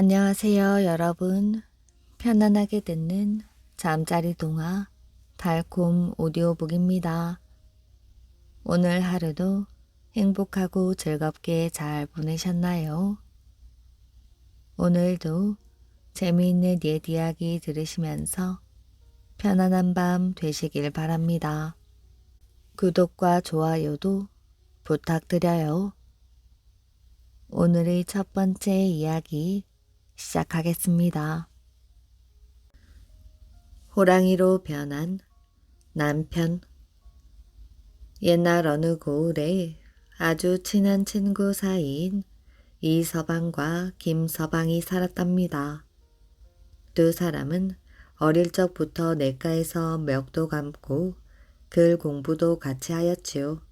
안녕하세요, 여러분. 편안하게 듣는 잠자리 동화 달콤 오디오북입니다. 오늘 하루도 행복하고 즐겁게 잘 보내셨나요? 오늘도 재미있는 옛 이야기 들으시면서 편안한 밤 되시길 바랍니다. 구독과 좋아요도 부탁드려요. 오늘의 첫 번째 이야기 시작하겠습니다. 호랑이로 변한 남편. 옛날 어느 고을에 아주 친한 친구 사이인 이서방과 김서방이 살았답니다. 두 사람은 어릴 적부터 냇가에서 멱도 감고 글 공부도 같이 하였지요.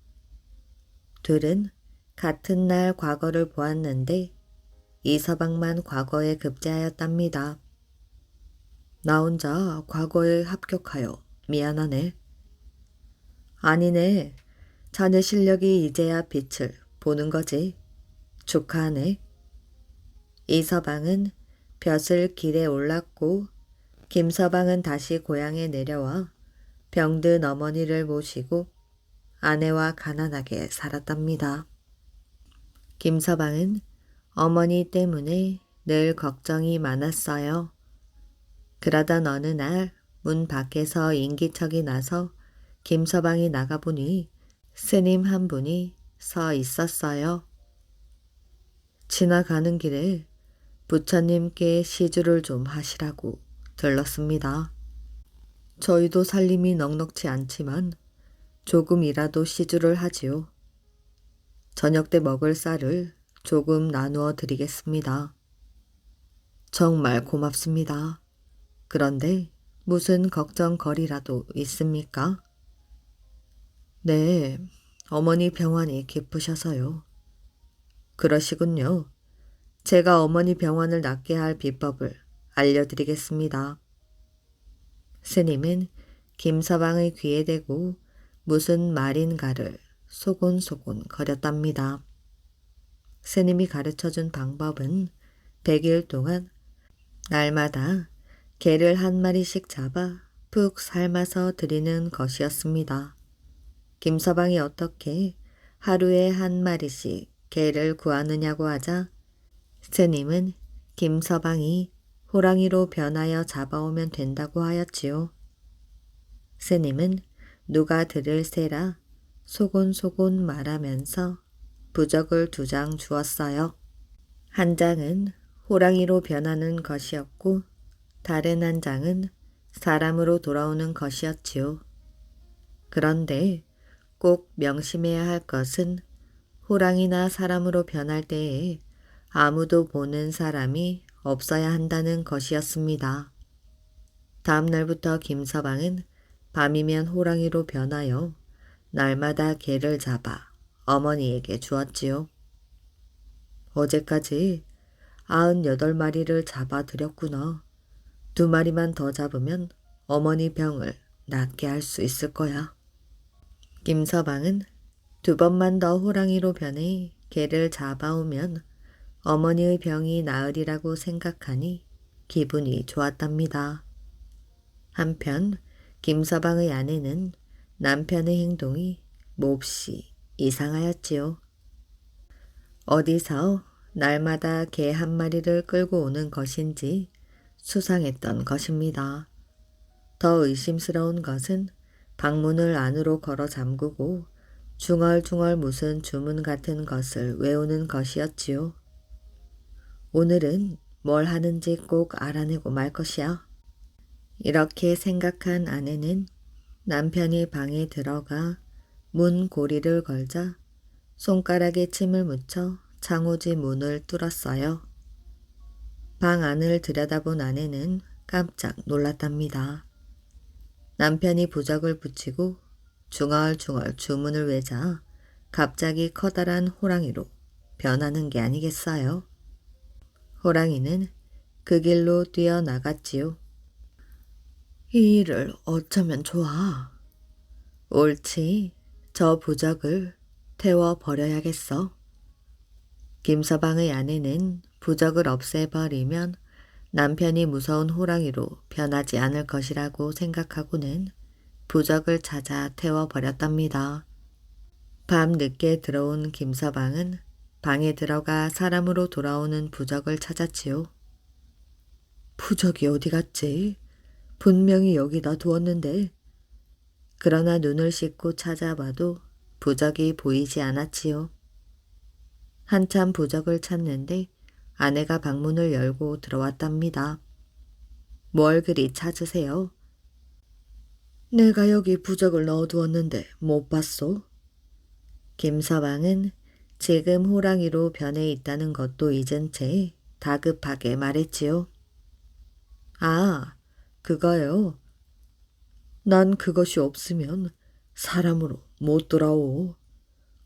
둘은 같은 날 과거를 보았는데 이서방만 과거에 급제하였답니다. 나 혼자 과거에 합격하여 미안하네. 아니네. 자네 실력이 이제야 빛을 보는 거지. 축하하네. 이서방은 벼슬 길에 올랐고 김서방은 다시 고향에 내려와 병든 어머니를 모시고 아내와 가난하게 살았답니다. 김서방은 어머니 때문에 늘 걱정이 많았어요. 그러던 어느 날 문 밖에서 인기척이 나서 김서방이 나가보니 스님 한 분이 서 있었어요. 지나가는 길에 부처님께 시주를 좀 하시라고 들렀습니다. 저희도 살림이 넉넉지 않지만 조금이라도 시주를 하지요. 저녁 때 먹을 쌀을 조금 나누어 드리겠습니다. 정말 고맙습니다. 그런데 무슨 걱정거리라도 있습니까? 네, 어머니 병환이 깊으셔서요. 그러시군요. 제가 어머니 병환을 낫게 할 비법을 알려드리겠습니다. 스님은 김서방의 귀에 대고 무슨 말인가를 소곤소곤 거렸답니다. 스님이 가르쳐준 방법은 100일 동안 날마다 개를 한 마리씩 잡아 푹 삶아서 드리는 것이었습니다. 김서방이 어떻게 하루에 한 마리씩 개를 구하느냐고 하자 스님은 김서방이 호랑이로 변하여 잡아오면 된다고 하였지요. 스님은 누가 들을 새라 소곤소곤 말하면서 부적을 2장 주었어요. 한 장은 호랑이로 변하는 것이었고 다른 한 장은 사람으로 돌아오는 것이었지요. 그런데 꼭 명심해야 할 것은 호랑이나 사람으로 변할 때에 아무도 보는 사람이 없어야 한다는 것이었습니다. 다음 날부터 김서방은 밤이면 호랑이로 변하여 날마다 개를 잡아 어머니에게 주었지요. 어제까지 98마리를 잡아드렸구나. 2마리만 더 잡으면 어머니 병을 낫게 할 수 있을 거야. 김서방은 2번만 더 호랑이로 변해 개를 잡아오면 어머니의 병이 나으리라고 생각하니 기분이 좋았답니다. 한편 김서방의 아내는 남편의 행동이 몹시 이상하였지요. 어디서 날마다 개 한 마리를 끌고 오는 것인지 수상했던 것입니다. 더 의심스러운 것은 방문을 안으로 걸어 잠그고 중얼중얼 무슨 주문 같은 것을 외우는 것이었지요. 오늘은 뭘 하는지 꼭 알아내고 말 것이야. 이렇게 생각한 아내는 남편이 방에 들어가 문 고리를 걸자 손가락에 침을 묻혀 창호지 문을 뚫었어요. 방 안을 들여다본 아내는 깜짝 놀랐답니다. 남편이 부적을 붙이고 중얼중얼 주문을 외자 갑자기 커다란 호랑이로 변하는 게 아니겠어요? 호랑이는 그 길로 뛰어나갔지요. 이 일을 어쩌면 좋아. 옳지. 저 부적을 태워버려야겠어. 김서방의 아내는 부적을 없애버리면 남편이 무서운 호랑이로 변하지 않을 것이라고 생각하고는 부적을 찾아 태워버렸답니다. 밤 늦게 들어온 김서방은 방에 들어가 사람으로 돌아오는 부적을 찾았지요. 부적이 어디 갔지? 분명히 여기다 두었는데. 그러나 눈을 씻고 찾아봐도 부적이 보이지 않았지요. 한참 부적을 찾는데 아내가 방문을 열고 들어왔답니다. 뭘 그리 찾으세요? 내가 여기 부적을 넣어두었는데 못 봤소? 김서방은 지금 호랑이로 변해 있다는 것도 잊은 채 다급하게 말했지요. 아, 그거요. 난 그것이 없으면 사람으로 못 돌아오.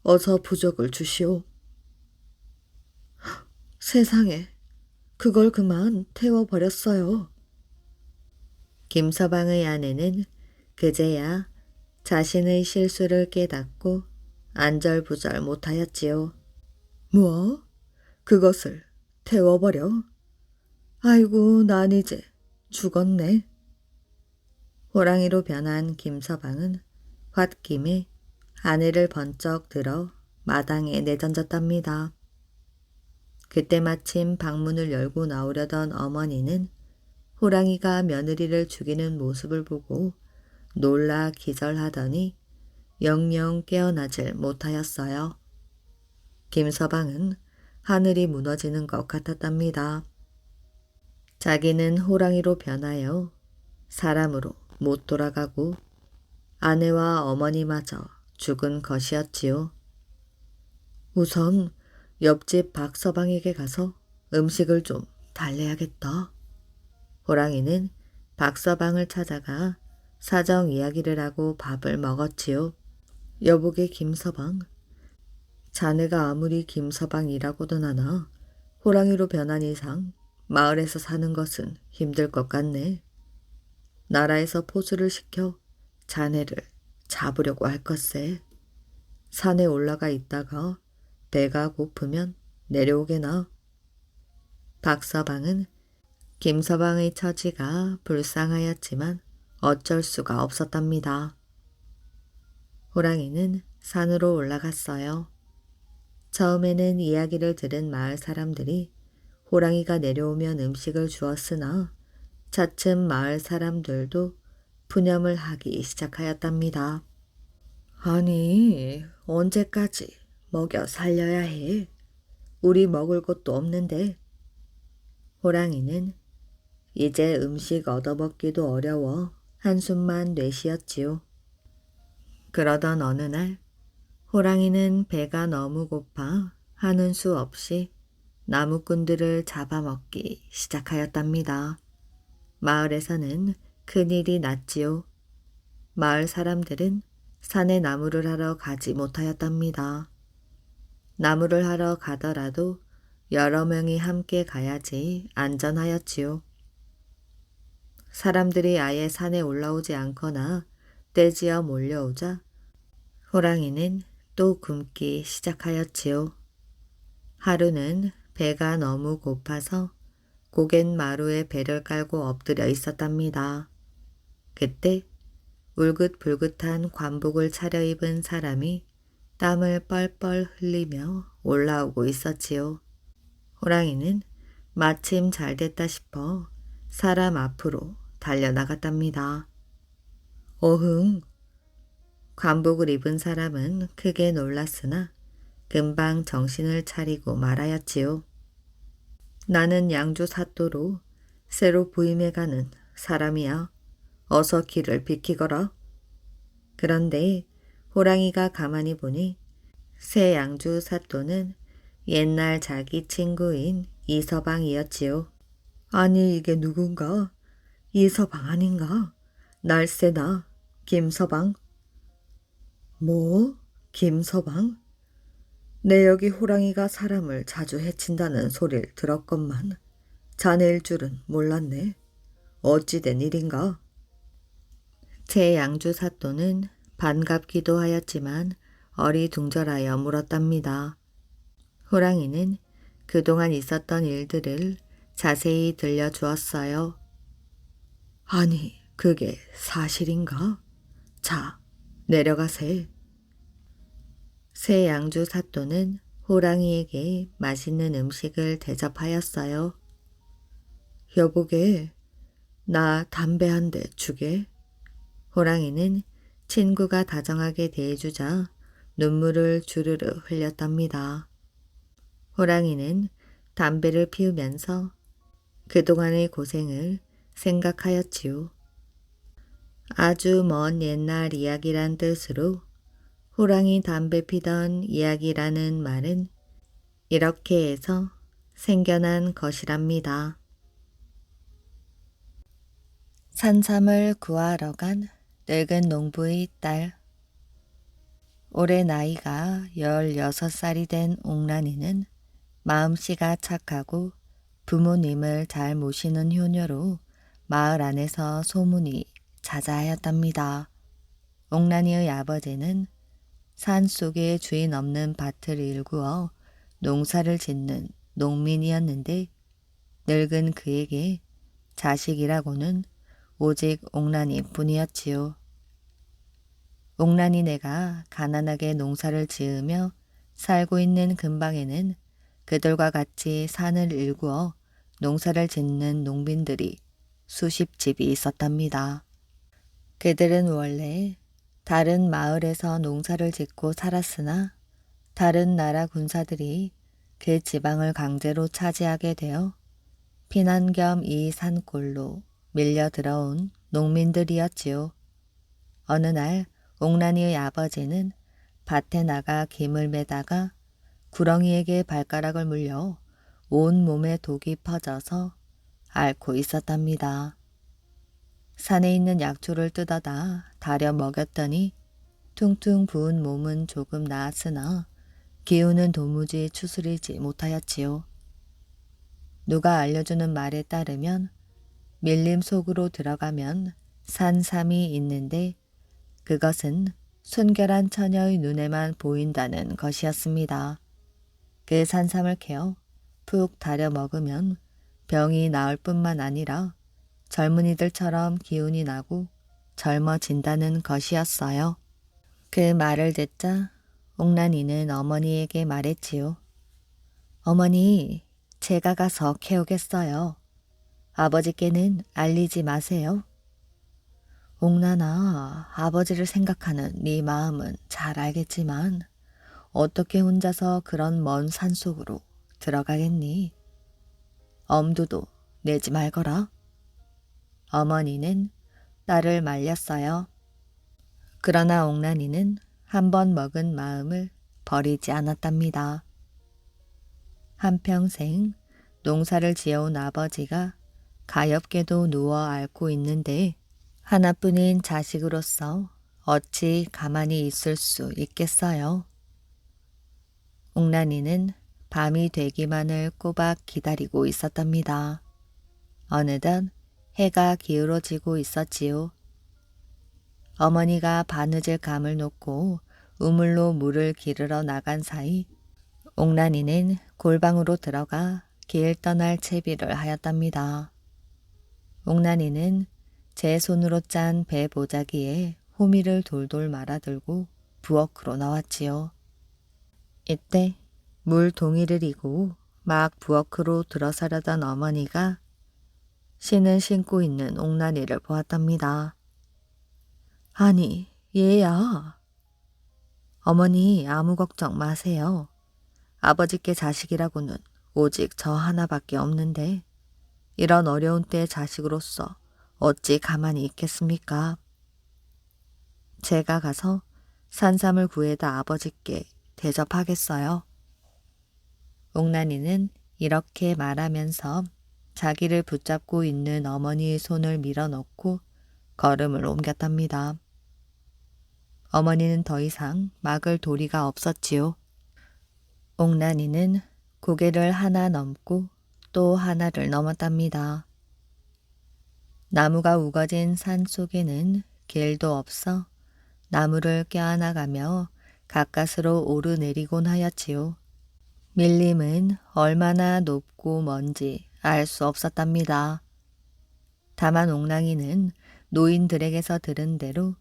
어서 부적을 주시오. 세상에, 그걸 그만 태워버렸어요. 김서방의 아내는 그제야 자신의 실수를 깨닫고 안절부절 못하였지요. 뭐? 그것을 태워버려? 아이고, 난 이제 죽었네. 호랑이로 변한 김서방은 홧김에 아내를 번쩍 들어 마당에 내던졌답니다. 그때 마침 방문을 열고 나오려던 어머니는 호랑이가 며느리를 죽이는 모습을 보고 놀라 기절하더니 영영 깨어나질 못하였어요. 김서방은 하늘이 무너지는 것 같았답니다. 자기는 호랑이로 변하여 사람으로 못 돌아가고 아내와 어머니마저 죽은 것이었지요. 우선 옆집 박서방에게 가서 음식을 좀 달래야겠다. 호랑이는 박서방을 찾아가 사정 이야기를 하고 밥을 먹었지요. 여보게 김서방, 자네가 아무리 김서방이라고는 하나 호랑이로 변한 이상 마을에서 사는 것은 힘들 것 같네. 나라에서 포수를 시켜 자네를 잡으려고 할 것세. 산에 올라가 있다가 배가 고프면 내려오게나. 박서방은 김서방의 처지가 불쌍하였지만 어쩔 수가 없었답니다. 호랑이는 산으로 올라갔어요. 처음에는 이야기를 들은 마을 사람들이 호랑이가 내려오면 음식을 주었으나 차츰 마을 사람들도 푸념을 하기 시작하였답니다. 아니, 언제까지 먹여 살려야 해? 우리 먹을 것도 없는데. 호랑이는 이제 음식 얻어먹기도 어려워 한숨만 내쉬었지요. 그러던 어느 날 호랑이는 배가 너무 고파 하는 수 없이 나무꾼들을 잡아먹기 시작하였답니다. 마을에서는 큰일이 났지요. 마을 사람들은 산에 나무를 하러 가지 못하였답니다. 나무를 하러 가더라도 여러 명이 함께 가야지 안전하였지요. 사람들이 아예 산에 올라오지 않거나 떼지어 몰려오자 호랑이는 또 굶기 시작하였지요. 하루는 배가 너무 고파서 고갯마루에 배를 깔고 엎드려 있었답니다. 그때 울긋불긋한 관복을 차려입은 사람이 땀을 뻘뻘 흘리며 올라오고 있었지요. 호랑이는 마침 잘됐다 싶어 사람 앞으로 달려나갔답니다. 어흥! 관복을 입은 사람은 크게 놀랐으나 금방 정신을 차리고 말하였지요. 나는 양주 사또로 새로 부임해 가는 사람이야. 어서 길을 비키거라. 그런데 호랑이가 가만히 보니 새 양주 사또는 옛날 자기 친구인 이서방이었지요. 아니, 이게 누군가? 이서방 아닌가? 날쌔나 김서방. 뭐? 김서방? 내 여기 호랑이가 사람을 자주 해친다는 소리를 들었건만 자네일 줄은 몰랐네. 어찌된 일인가? 제 양주 사또는 반갑기도 하였지만 어리둥절하여 물었답니다. 호랑이는 그동안 있었던 일들을 자세히 들려주었어요. 아니, 그게 사실인가? 자, 내려가세. 새 양주 사또는 호랑이에게 맛있는 음식을 대접하였어요. 여보게, 나 담배 한 대 주게. 호랑이는 친구가 다정하게 대해주자 눈물을 주르르 흘렸답니다. 호랑이는 담배를 피우면서 그동안의 고생을 생각하였지요. 아주 먼 옛날 이야기란 뜻으로 호랑이 담배 피던 이야기라는 말은 이렇게 해서 생겨난 것이랍니다. 산삼을 구하러 간 늙은 농부의 딸. 올해 나이가 16살이 된 옥란이는 마음씨가 착하고 부모님을 잘 모시는 효녀로 마을 안에서 소문이 자자하였답니다. 옥란이의 아버지는 산 속에 주인 없는 밭을 일구어 농사를 짓는 농민이었는데 늙은 그에게 자식이라고는 오직 옥란이 뿐이었지요. 옥란이네가 가난하게 농사를 지으며 살고 있는 근방에는 그들과 같이 산을 일구어 농사를 짓는 농민들이 수십 집이 있었답니다. 그들은 원래 다른 마을에서 농사를 짓고 살았으나 다른 나라 군사들이 그 지방을 강제로 차지하게 되어 피난 겸 이 산골로 밀려 들어온 농민들이었지요. 어느 날 옥란이의 아버지는 밭에 나가 김을 매다가 구렁이에게 발가락을 물려 온 몸에 독이 퍼져서 앓고 있었답니다. 산에 있는 약초를 뜯어다 다려 먹였더니 퉁퉁 부은 몸은 조금 나았으나 기운은 도무지 추스리지 못하였지요. 누가 알려주는 말에 따르면 밀림 속으로 들어가면 산삼이 있는데 그것은 순결한 처녀의 눈에만 보인다는 것이었습니다. 그 산삼을 캐어 푹 다려 먹으면 병이 나을 뿐만 아니라 젊은이들처럼 기운이 나고 젊어진다는 것이었어요. 그 말을 듣자 옥란이는 어머니에게 말했지요. 어머니, 제가 가서 캐오겠어요. 아버지께는 알리지 마세요. 옥란아, 아버지를 생각하는 네 마음은 잘 알겠지만 어떻게 혼자서 그런 먼 산속으로 들어가겠니? 엄두도 내지 말거라. 어머니는 딸을 말렸어요. 그러나 옥란이는 한 번 먹은 마음을 버리지 않았답니다. 한평생 농사를 지어온 아버지가 가엾게도 누워 앓고 있는데 하나뿐인 자식으로서 어찌 가만히 있을 수 있겠어요. 옥란이는 밤이 되기만을 꼬박 기다리고 있었답니다. 어느덧 해가 기울어지고 있었지요. 어머니가 바느질 감을 놓고 우물로 물을 기르러 나간 사이 옥란이는 골방으로 들어가 길 떠날 채비를 하였답니다. 옥란이는 제 손으로 짠 배 보자기에 호미를 돌돌 말아들고 부엌으로 나왔지요. 이때 물 동이를 이고 막 부엌으로 들어서려던 어머니가 신을 신고 있는 옥란이를 보았답니다. 아니, 얘야. 어머니 아무 걱정 마세요. 아버지께 자식이라고는 오직 저 하나밖에 없는데 이런 어려운 때의 자식으로서 어찌 가만히 있겠습니까? 제가 가서 산삼을 구해다 아버지께 대접하겠어요. 옥란이는 이렇게 말하면서 자기를 붙잡고 있는 어머니의 손을 밀어넣고 걸음을 옮겼답니다. 어머니는 더 이상 막을 도리가 없었지요. 옥란이는 고개를 하나 넘고 또 하나를 넘었답니다. 나무가 우거진 산 속에는 길도 없어 나무를 껴안아가며 가까스로 오르내리곤 하였지요. 밀림은 얼마나 높고 먼지 알 수 없었답니다. 다만 옥랑이는 노인들에게서 들은 대로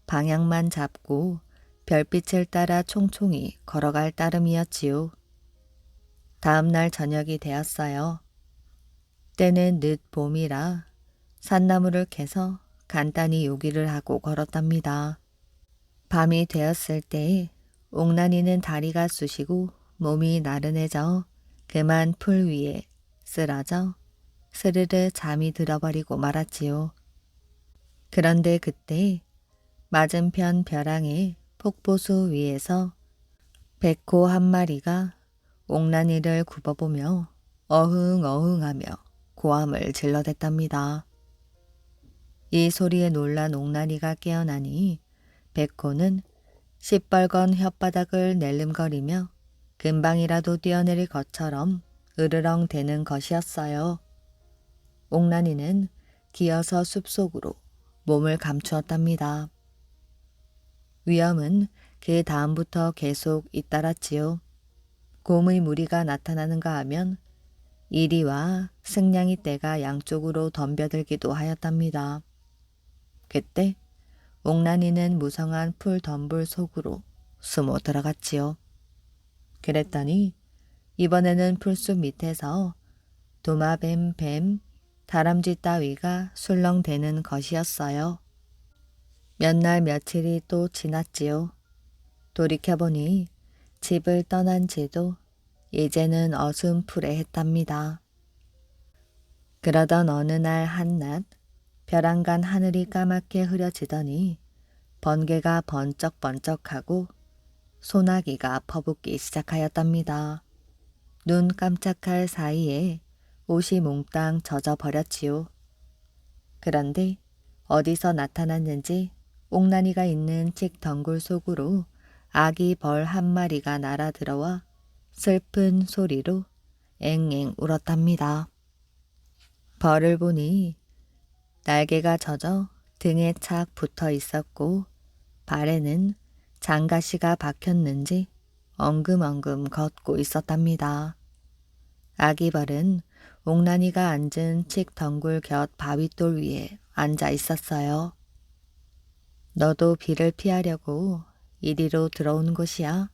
방향만 잡고 별빛을 따라 총총히 걸어갈 따름이었지요. 다음 날 저녁이 되었어요. 때는 늦 봄이라 산나무를 캐서 간단히 요기를 하고 걸었답니다. 밤이 되었을 때 옥란이는 다리가 쑤시고 몸이 나른해져 그만 풀 위에 쓰러져 스르르 잠이 들어버리고 말았지요. 그런데 그때 맞은편 벼랑의 폭포수 위에서 백호 한 마리가 옥란이를 굽어보며 어흥어흥하며 고함을 질러댔답니다. 이 소리에 놀란 옥란이가 깨어나니 백호는 시뻘건 혓바닥을 낼름거리며 금방이라도 뛰어내릴 것처럼 으르렁대는 것이었어요. 옥란이는 기어서 숲속으로 몸을 감추었답니다. 위험은 그 다음부터 계속 잇따랐지요. 곰의 무리가 나타나는가 하면 이리와 승냥이 떼가 양쪽으로 덤벼들기도 하였답니다. 그때 옥란이는 무성한 풀 덤불 속으로 숨어 들어갔지요. 그랬더니 이번에는 풀숲 밑에서 도마뱀, 뱀, 다람쥐 따위가 술렁대는 것이었어요. 몇 날 며칠이 또 지났지요. 돌이켜보니 집을 떠난 지도 이제는 어슴푸레했답니다. 그러던 어느 날 한낮 벼랑간 하늘이 까맣게 흐려지더니 번개가 번쩍번쩍하고 소나기가 퍼붓기 시작하였답니다. 눈 깜짝할 사이에 옷이 몽땅 젖어버렸지요. 그런데 어디서 나타났는지 옥란이가 있는 칡 덩굴 속으로 아기 벌 한 마리가 날아들어와 슬픈 소리로 앵앵 울었답니다. 벌을 보니 날개가 젖어 등에 착 붙어 있었고 발에는 장가시가 박혔는지 엉금엉금 걷고 있었답니다. 아기 벌은 옥란이가 앉은 칡 덩굴 곁 바윗돌 위에 앉아 있었어요. 너도 비를 피하려고 이리로 들어온 곳이야?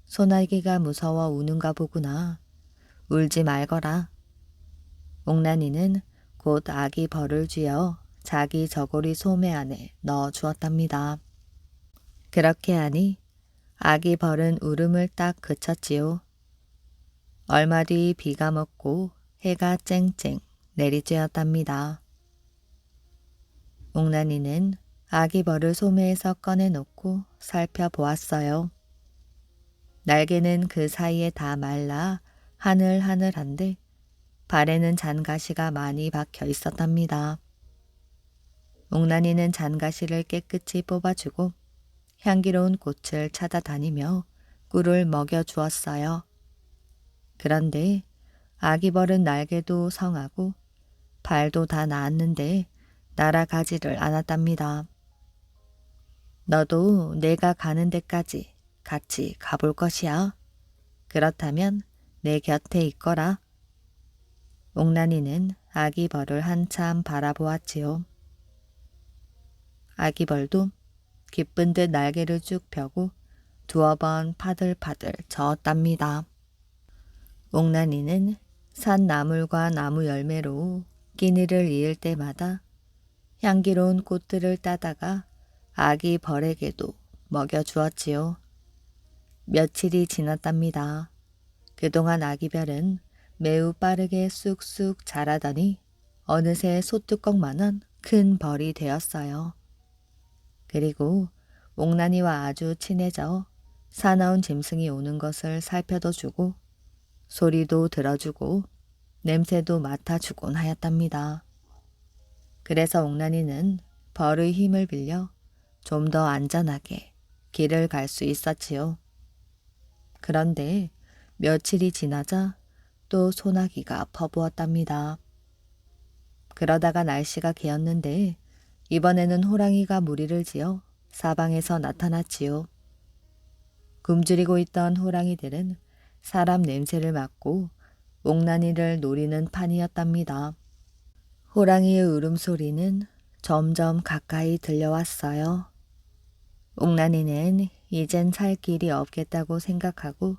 소나기가 무서워 우는가 보구나. 울지 말거라. 옥란이는 곧 아기 벌을 쥐어 자기 저고리 소매 안에 넣어 주었답니다. 그렇게 하니 아기 벌은 울음을 딱 그쳤지요. 얼마 뒤 비가 먹고 해가 쨍쨍 내리쬐었답니다. 옥란이는 아기 벌을 소매에서 꺼내놓고 살펴보았어요. 날개는 그 사이에 다 말라 하늘하늘한데 발에는 잔가시가 많이 박혀 있었답니다. 옥란이는 잔가시를 깨끗이 뽑아주고 향기로운 꽃을 찾아다니며 꿀을 먹여주었어요. 그런데 아기 벌은 날개도 성하고 발도 다 나았는데 날아가지를 않았답니다. 너도 내가 가는 데까지 같이 가볼 것이야. 그렇다면 내 곁에 있거라. 옥란이는 아기 벌을 한참 바라보았지요. 아기 벌도 기쁜 듯 날개를 쭉 펴고 두어 번 파들파들 저었답니다. 옥란이는 산 나물과 나무 열매로 끼니를 이을 때마다 향기로운 꽃들을 따다가 아기 벌에게도 먹여주었지요. 며칠이 지났답니다. 그동안 아기 별은 매우 빠르게 쑥쑥 자라더니 어느새 소뚜껑만한 큰 벌이 되었어요. 그리고 옥란이와 아주 친해져 사나운 짐승이 오는 것을 살펴도 주고 소리도 들어주고 냄새도 맡아주곤 하였답니다. 그래서 옥란이는 벌의 힘을 빌려 좀 더 안전하게 길을 갈 수 있었지요. 그런데 며칠이 지나자 또 소나기가 퍼부었답니다. 그러다가 날씨가 개었는데 이번에는 호랑이가 무리를 지어 사방에서 나타났지요. 굶주리고 있던 호랑이들은 사람 냄새를 맡고 옥난이를 노리는 판이었답니다. 호랑이의 울음소리는 점점 가까이 들려왔어요. 옥난이는 이젠 살 길이 없겠다고 생각하고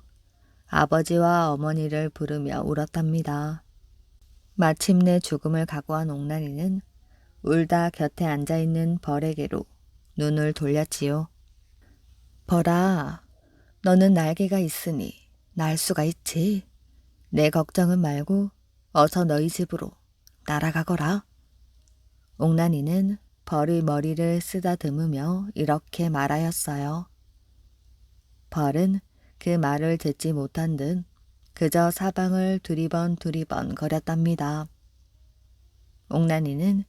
아버지와 어머니를 부르며 울었답니다. 마침내 죽음을 각오한 옥난이는 울다 곁에 앉아있는 벌에게로 눈을 돌렸지요. 벌아, 너는 날개가 있으니 날 수가 있지. 내 걱정은 말고 어서 너희 집으로 날아가거라. 옥난이는 벌의 머리를 쓰다듬으며 이렇게 말하였어요. 벌은 그 말을 듣지 못한 듯 그저 사방을 두리번 거렸답니다. 옥난이는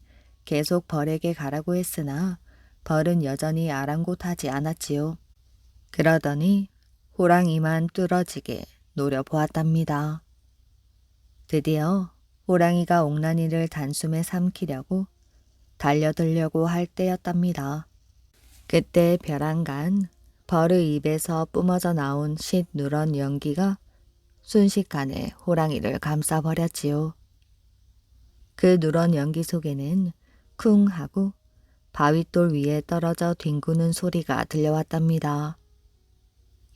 계속 벌에게 가라고 했으나 벌은 여전히 아랑곳하지 않았지요. 그러더니 호랑이만 뚫어지게 노려보았답니다. 드디어 호랑이가 옥난이를 단숨에 삼키려고 달려들려고 할 때였답니다. 그때 벼랑간 벌의 입에서 뿜어져 나온 싯 누런 연기가 순식간에 호랑이를 감싸버렸지요. 그 누런 연기 속에는 쿵 하고 바윗돌 위에 떨어져 뒹구는 소리가 들려왔답니다.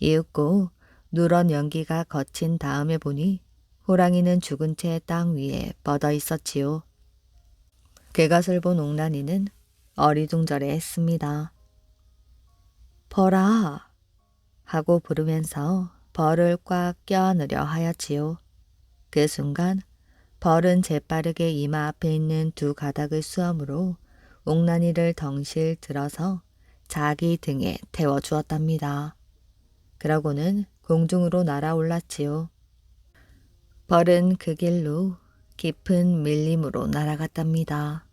이윽고 누런 연기가 거친 다음에 보니 호랑이는 죽은 채 땅 위에 뻗어 있었지요. 그것을 본 옥난이는 어리둥절해 했습니다. 벌아! 하고 부르면서 벌을 꽉 껴안으려 하였지요. 그 순간 벌은 재빠르게 이마 앞에 있는 두 가닥의 수염으로 옥난이를 덩실 들어서 자기 등에 태워주었답니다. 그러고는 공중으로 날아올랐지요. 벌은 그 길로 깊은 밀림으로 날아갔답니다.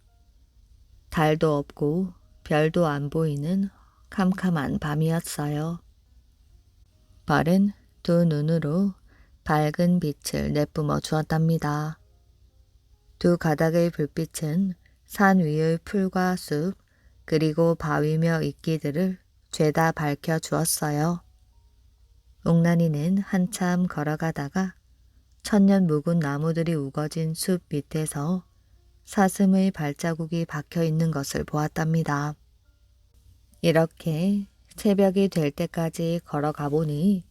달도 없고 별도 안 보이는 캄캄한 밤이었어요. 벌은 두 눈으로 밝은 빛을 내뿜어 주었답니다. 두 가닥의 불빛은 산 위의 풀과 숲 그리고 바위며 이끼들을 죄다 밝혀 주었어요. 옥난이는 한참 걸어가다가 천년 묵은 나무들이 우거진 숲 밑에서 사슴의 발자국이 박혀 있는 것을 보았답니다. 이렇게 새벽이 될 때까지 걸어가 보니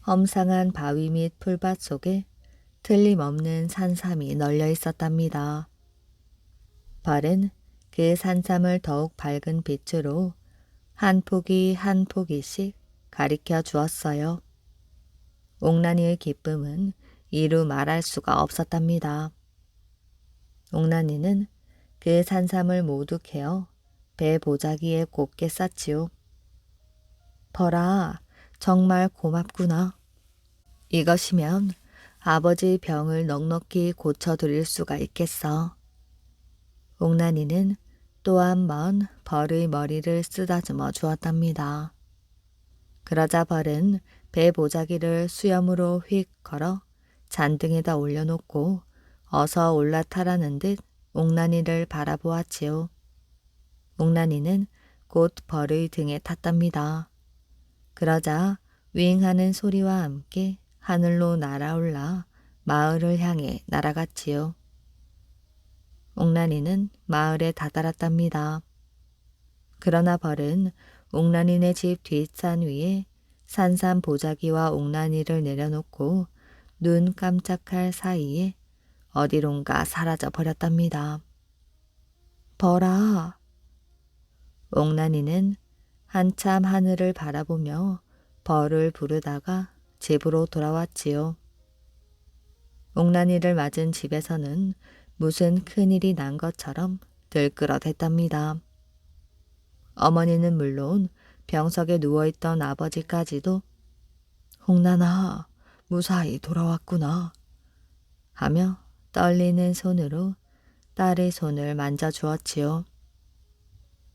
험상한 바위 및 풀밭 속에 틀림없는 산삼이 널려 있었답니다. 벌은 그 산삼을 더욱 밝은 빛으로 한 포기 한 포기씩 가리켜 주었어요. 옥난이의 기쁨은 이루 말할 수가 없었답니다. 옥난이는 그 산삼을 모두 캐어 배 보자기에 곱게 쌌지요. 벌아, 정말 고맙구나. 이것이면 아버지 병을 넉넉히 고쳐드릴 수가 있겠어. 옥난이는 또 한 번 벌의 머리를 쓰다듬어 주었답니다. 그러자 벌은 배 보자기를 수염으로 휙 걸어 잔등에다 올려놓고 어서 올라타라는 듯 옥난이를 바라보았지요. 옥난이는 곧 벌의 등에 탔답니다. 그러자 윙하는 소리와 함께 하늘로 날아올라 마을을 향해 날아갔지요. 옥난이는 마을에 다다랐답니다. 그러나 벌은 옥난이네 집 뒷산 위에 산삼 보자기와 옥난이를 내려놓고 눈 깜짝할 사이에 어디론가 사라져 버렸답니다. 벌아! 옥난이는 한참 하늘을 바라보며 벌을 부르다가 집으로 돌아왔지요. 옥난이를 맞은 집에서는 무슨 큰일이 난 것처럼 들끓어댔답니다. 어머니는 물론 병석에 누워있던 아버지까지도 홍난아, 무사히 돌아왔구나 하며 떨리는 손으로 딸의 손을 만져주었지요.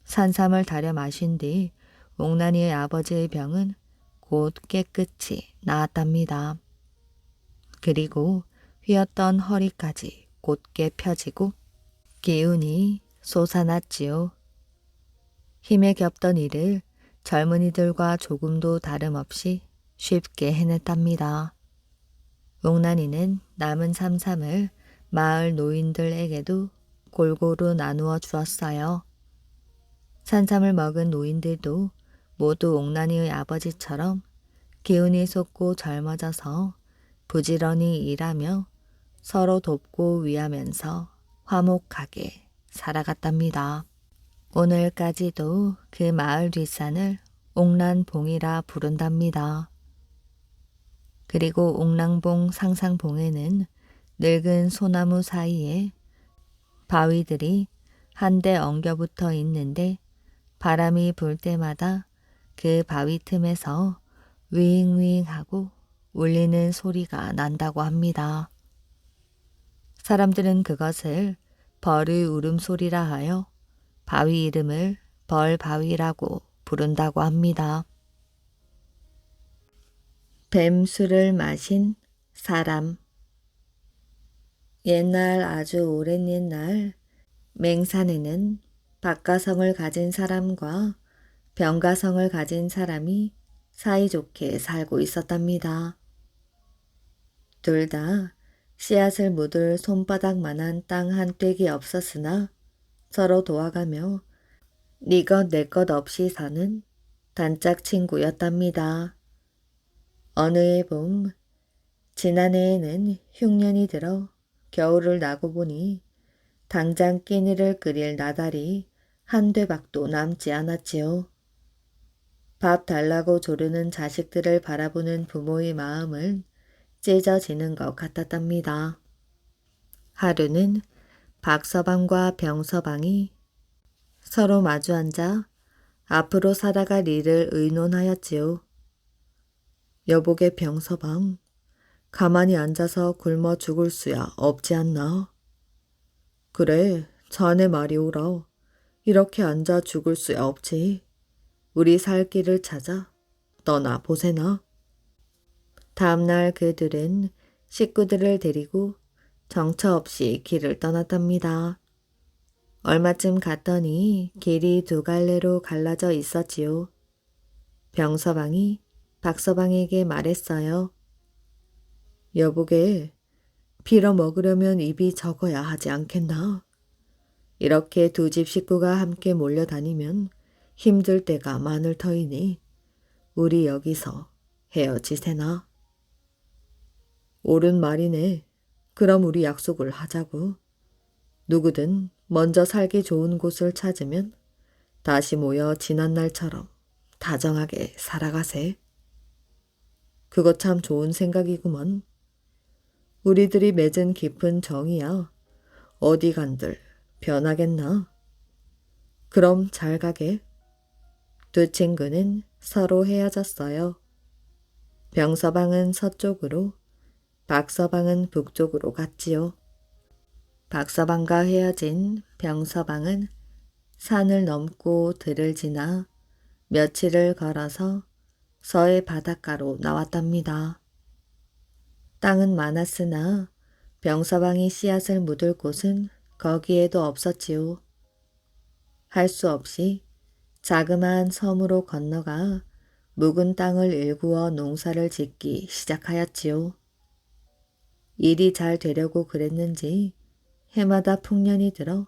산삼을 달여 마신 뒤 옥난이의 아버지의 병은 곧 깨끗이 나았답니다. 그리고 휘었던 허리까지 곧게 펴지고 기운이 솟아났지요. 힘에 겹던 일을 젊은이들과 조금도 다름없이 쉽게 해냈답니다. 옥난이는 남은 삼삼을 마을 노인들에게도 골고루 나누어 주었어요. 산삼을 먹은 노인들도 모두 옥난이의 아버지처럼 기운이 솟고 젊어져서 부지런히 일하며 서로 돕고 위하면서 화목하게 살아갔답니다. 오늘까지도 그 마을 뒷산을 옥란봉이라 부른답니다. 그리고 옥랑봉 상상봉에는 늙은 소나무 사이에 바위들이 한데 엉겨붙어 있는데 바람이 불 때마다 그 바위 틈에서 윙윙하고 울리는 소리가 난다고 합니다. 사람들은 그것을 벌의 울음소리라 하여 바위 이름을 벌바위라고 부른다고 합니다. 뱀술을 마신 사람. 옛날 아주 오랜 옛날 맹산에는 박가성을 가진 사람과 병가성을 가진 사람이 사이좋게 살고 있었답니다. 둘 다 씨앗을 묻을 손바닥만한 땅 한 떼기 없었으나 서로 도와가며 니것 내것 없이 사는 단짝 친구였답니다. 어느 해 봄, 지난해에는 흉년이 들어 겨울을 나고 보니 당장 끼니를 끓일 나달이 한 되박도 남지 않았지요. 밥 달라고 조르는 자식들을 바라보는 부모의 마음은 찢어지는 것 같았답니다. 하루는 박서방과 병서방이 서로 마주 앉아 앞으로 살아갈 일을 의논하였지요. 여보게 병서방, 가만히 앉아서 굶어 죽을 수야 없지 않나? 그래, 자네 말이 옳아. 이렇게 앉아 죽을 수야 없지. 우리 살 길을 찾아 떠나 보세나. 다음날 그들은 식구들을 데리고 정처 없이 길을 떠났답니다. 얼마쯤 갔더니 길이 두 갈래로 갈라져 있었지요. 병서방이 박서방에게 말했어요. 여보게, 빌어 먹으려면 입이 적어야 하지 않겠나? 이렇게 두 집 식구가 함께 몰려다니면 힘들 때가 많을 터이니 우리 여기서 헤어지세나. 옳은 말이네. 그럼 우리 약속을 하자고. 누구든 먼저 살기 좋은 곳을 찾으면 다시 모여 지난날처럼 다정하게 살아가세. 그거 참 좋은 생각이구먼. 우리들이 맺은 깊은 정이야 어디 간들 변하겠나? 그럼 잘 가게. 두 친구는 서로 헤어졌어요. 병서방은 서쪽으로, 박서방은 북쪽으로 갔지요. 박서방과 헤어진 병서방은 산을 넘고 들을 지나 며칠을 걸어서 서해 바닷가로 나왔답니다. 땅은 많았으나 병서방이 씨앗을 묻을 곳은 거기에도 없었지요. 할 수 없이 자그마한 섬으로 건너가 묵은 땅을 일구어 농사를 짓기 시작하였지요. 일이 잘 되려고 그랬는지 해마다 풍년이 들어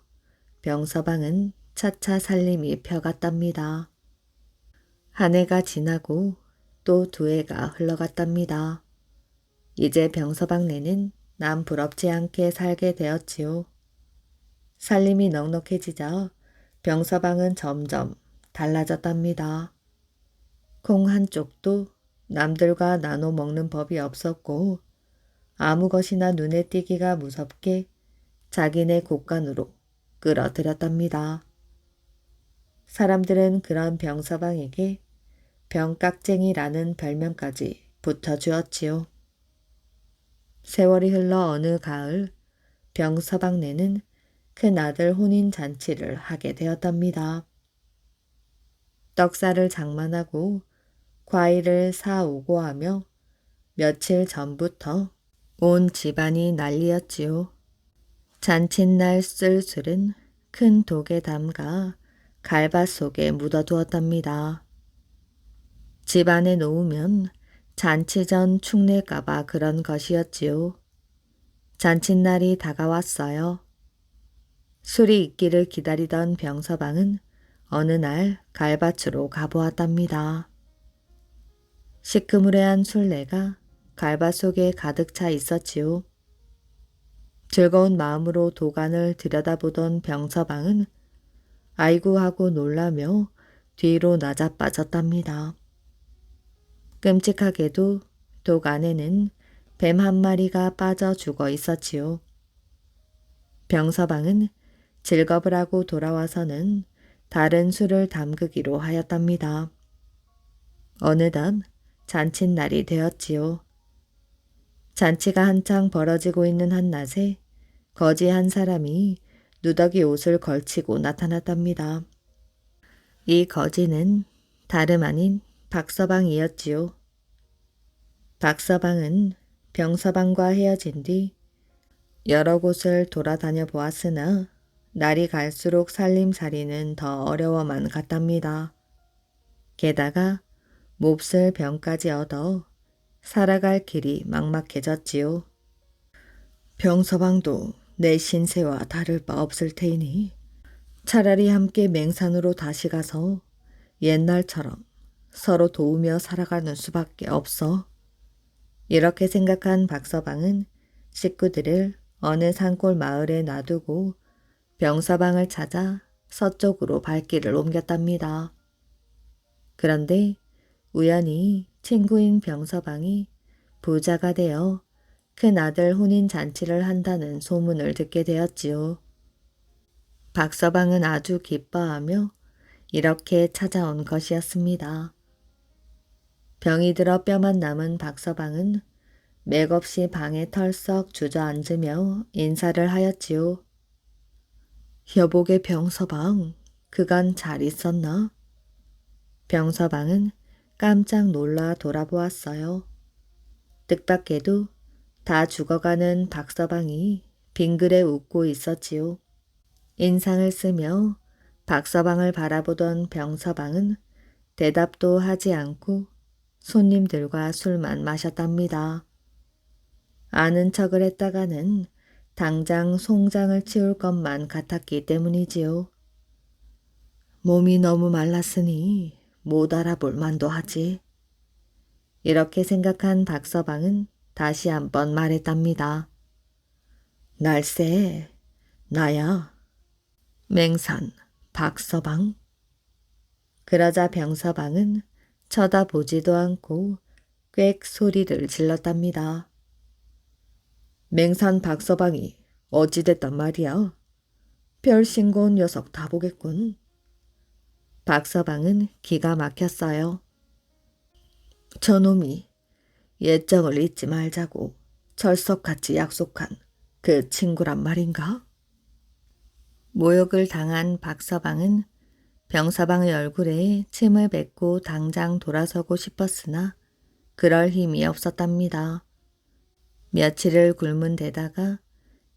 병서방은 차차 살림이 펴갔답니다. 한 해가 지나고 또 두 해가 흘러갔답니다. 이제 병서방네는 남 부럽지 않게 살게 되었지요. 살림이 넉넉해지자 병서방은 점점 달라졌답니다. 콩 한 쪽도 남들과 나눠 먹는 법이 없었고 아무 것이나 눈에 띄기가 무섭게 자기네 곳간으로 끌어들였답니다. 사람들은 그런 병서방에게 병깍쟁이라는 별명까지 붙여주었지요. 세월이 흘러 어느 가을 병서방네는 큰 아들 혼인잔치를 하게 되었답니다. 떡살을 장만하고 과일을 사오고 하며 며칠 전부터 온 집안이 난리였지요. 잔칫날 쓸 술은 큰 독에 담가 갈밭 속에 묻어두었답니다. 집 안에 놓으면 잔치 전 축낼까봐 그런 것이었지요. 잔칫날이 다가왔어요. 술이 있기를 기다리던 병서방은 어느 날 갈밭으로 가보았답니다. 시커무레한 술내가 갈밭 속에 가득 차 있었지요. 즐거운 마음으로 도간을 들여다보던 병서방은 아이고 하고 놀라며 뒤로 낮아빠졌답니다. 끔찍하게도 독 안에는 뱀 한 마리가 빠져 죽어 있었지요. 병서방은 즐겁을 하고 돌아와서는 다른 술을 담그기로 하였답니다. 어느덧 잔칫날이 되었지요. 잔치가 한창 벌어지고 있는 한낮에 거지 한 사람이 누더기 옷을 걸치고 나타났답니다. 이 거지는 다름 아닌 박서방이었지요. 박서방은 병서방과 헤어진 뒤 여러 곳을 돌아다녀 보았으나 날이 갈수록 살림살이는 더 어려워만 갔답니다. 게다가 몹쓸 병까지 얻어 살아갈 길이 막막해졌지요. 병서방도 내 신세와 다를 바 없을 테이니 차라리 함께 맹산으로 다시 가서 옛날처럼 서로 도우며 살아가는 수밖에 없어. 이렇게 생각한 박서방은 식구들을 어느 산골 마을에 놔두고 병서방을 찾아 서쪽으로 발길을 옮겼답니다. 그런데 우연히 친구인 병서방이 부자가 되어 큰 아들 혼인 잔치를 한다는 소문을 듣게 되었지요. 박서방은 아주 기뻐하며 이렇게 찾아온 것이었습니다. 병이 들어 뼈만 남은 박서방은 맥없이 방에 털썩 주저앉으며 인사를 하였지요. 여보게 병서방, 그간 잘 있었나? 병서방은 깜짝 놀라 돌아보았어요. 뜻밖에도 다 죽어가는 박서방이 빙그레 웃고 있었지요. 인상을 쓰며 박서방을 바라보던 병서방은 대답도 하지 않고 손님들과 술만 마셨답니다. 아는 척을 했다가는 당장 송장을 치울 것만 같았기 때문이지요. 몸이 너무 말랐으니 못 알아볼 만도 하지. 이렇게 생각한 박서방은 다시 한번 말했답니다. 날쎄, 나야. 맹산, 박서방. 그러자 병서방은 쳐다보지도 않고 꽥 소리를 질렀답니다. 맹산 박서방이 어찌됐단 말이야. 별 싱거운 녀석 다 보겠군. 박서방은 기가 막혔어요. 저놈이 예정을 잊지 말자고 철석같이 약속한 그 친구란 말인가? 모욕을 당한 박서방은 병서방의 얼굴에 침을 뱉고 당장 돌아서고 싶었으나 그럴 힘이 없었답니다. 며칠을 굶은 데다가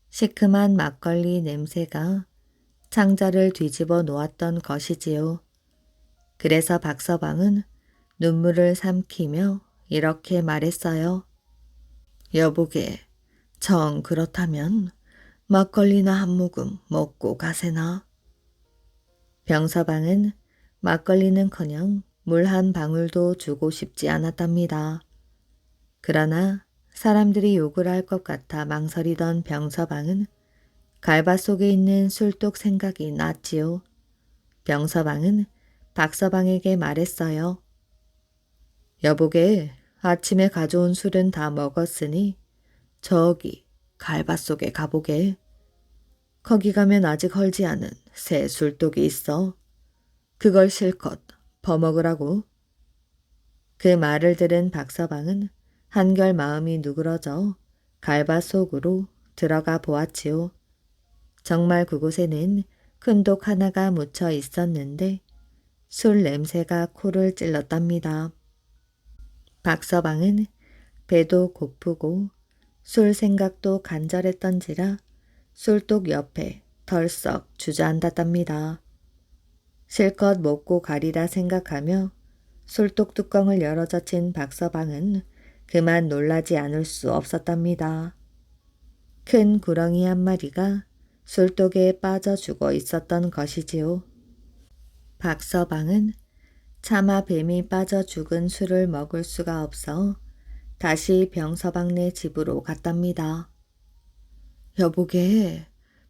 시큼한 막걸리 냄새가 창자를 뒤집어 놓았던 것이지요. 그래서 박서방은 눈물을 삼키며 이렇게 말했어요. 여보게, 정 그렇다면 막걸리나 한 모금 먹고 가세나. 병서방은 막걸리는커녕 물 한 방울도 주고 싶지 않았답니다. 그러나 사람들이 욕을 할 것 같아 망설이던 병서방은 갈밭 속에 있는 술독 생각이 났지요. 병서방은 박서방에게 말했어요. 여보게, 아침에 가져온 술은 다 먹었으니 저기 갈밭 속에 가보게. 거기 가면 아직 헐지 않은 새 술독이 있어. 그걸 실컷 버먹으라고. 그 말을 들은 박서방은 한결 마음이 누그러져 갈밭 속으로 들어가 보았지요. 정말 그곳에는 큰 독 하나가 묻혀 있었는데 술 냄새가 코를 찔렀답니다. 박서방은 배도 고프고 술 생각도 간절했던지라 술독 옆에 덜썩 주저앉았답니다. 실컷 먹고 가리라 생각하며 술독 뚜껑을 열어젖힌 박서방은 그만 놀라지 않을 수 없었답니다. 큰 구렁이 한 마리가 술독에 빠져 죽어 있었던 것이지요. 박서방은 차마 뱀이 빠져 죽은 술을 먹을 수가 없어 다시 병서방네 집으로 갔답니다. 여보게,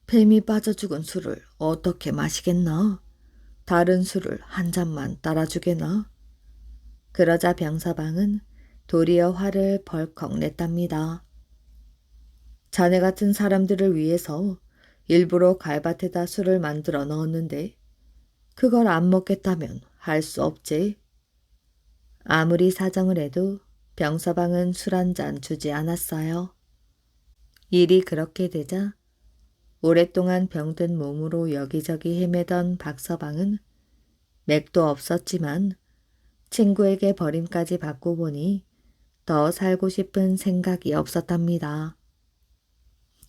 뱀이 빠져 죽은 술을 어떻게 마시겠나? 다른 술을 한 잔만 따라주게나? 그러자 병서방은 도리어 화를 벌컥 냈답니다. 자네 같은 사람들을 위해서 일부러 갈밭에다 술을 만들어 넣었는데 그걸 안 먹겠다면 할 수 없지. 아무리 사정을 해도 병서방은 술 한 잔 주지 않았어요. 일이 그렇게 되자 오랫동안 병든 몸으로 여기저기 헤매던 박서방은 맥도 없었지만 친구에게 버림까지 받고 보니 더 살고 싶은 생각이 없었답니다.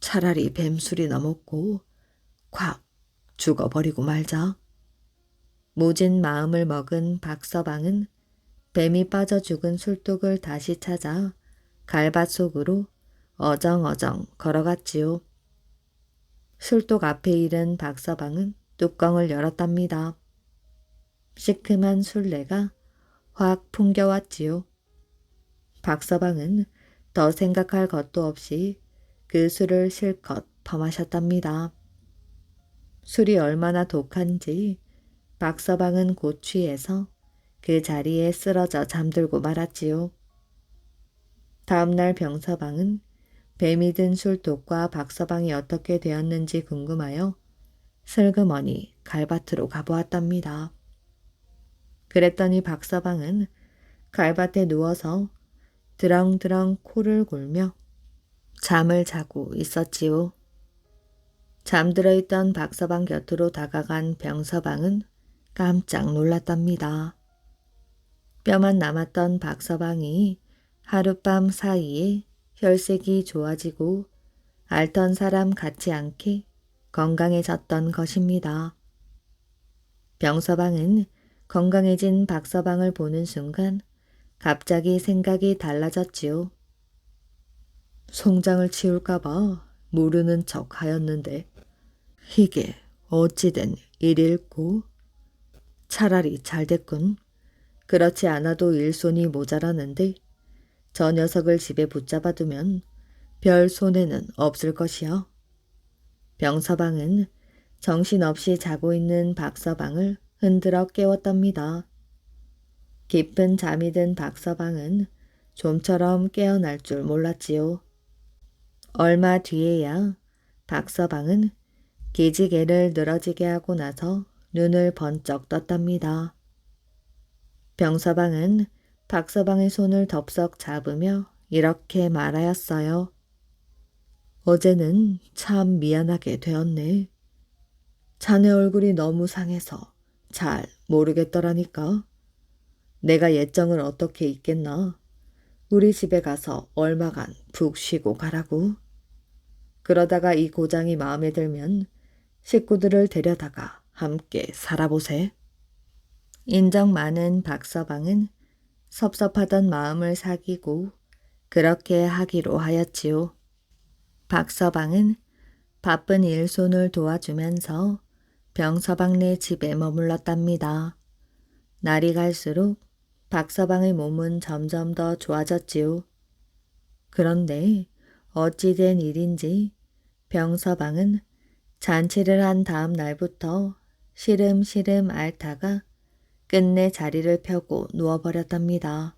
차라리 뱀술이나 먹고 콱 죽어버리고 말자. 모진 마음을 먹은 박서방은 뱀이 빠져 죽은 술독을 다시 찾아 갈밭 속으로 어정어정 걸어갔지요. 술독 앞에 이른 박서방은 뚜껑을 열었답니다. 시큼한 술내가 확 풍겨왔지요. 박서방은 더 생각할 것도 없이 그 술을 실컷 퍼마셨답니다. 술이 얼마나 독한지 박서방은 곧 취해서 그 자리에 쓰러져 잠들고 말았지요. 다음날 병서방은 뱀이 든 술독과 박서방이 어떻게 되었는지 궁금하여 슬그머니 갈밭으로 가보았답니다. 그랬더니 박서방은 갈밭에 누워서 드렁드렁 코를 골며 잠을 자고 있었지요. 잠들어 있던 박서방 곁으로 다가간 병서방은 깜짝 놀랐답니다. 뼈만 남았던 박서방이 하룻밤 사이에 혈색이 좋아지고 앓던 사람 같지 않게 건강해졌던 것입니다. 병서방은 건강해진 박서방을 보는 순간 갑자기 생각이 달라졌지요. 송장을 치울까봐 모르는 척 하였는데 이게 어찌된 일일꼬? 차라리 잘됐군. 그렇지 않아도 일손이 모자라는데 저 녀석을 집에 붙잡아두면 별 손해는 없을 것이요. 병서방은 정신없이 자고 있는 박서방을 흔들어 깨웠답니다. 깊은 잠이 든 박서방은 좀처럼 깨어날 줄 몰랐지요. 얼마 뒤에야 박서방은 기지개를 늘어지게 하고 나서 눈을 번쩍 떴답니다. 병서방은 박서방의 손을 덥석 잡으며 이렇게 말하였어요. 어제는 참 미안하게 되었네. 자네 얼굴이 너무 상해서 잘 모르겠더라니까. 내가 예정을 어떻게 잊겠나. 우리 집에 가서 얼마간 푹 쉬고 가라고. 그러다가 이 고장이 마음에 들면 식구들을 데려다가 함께 살아보세. 인정 많은 박서방은 섭섭하던 마음을 사귀고 그렇게 하기로 하였지요. 박서방은 바쁜 일손을 도와주면서 병서방네 집에 머물렀답니다. 날이 갈수록 박서방의 몸은 점점 더 좋아졌지요. 그런데 어찌된 일인지 병서방은 잔치를 한 다음 날부터 시름시름 앓다가 끝내 자리를 펴고 누워버렸답니다.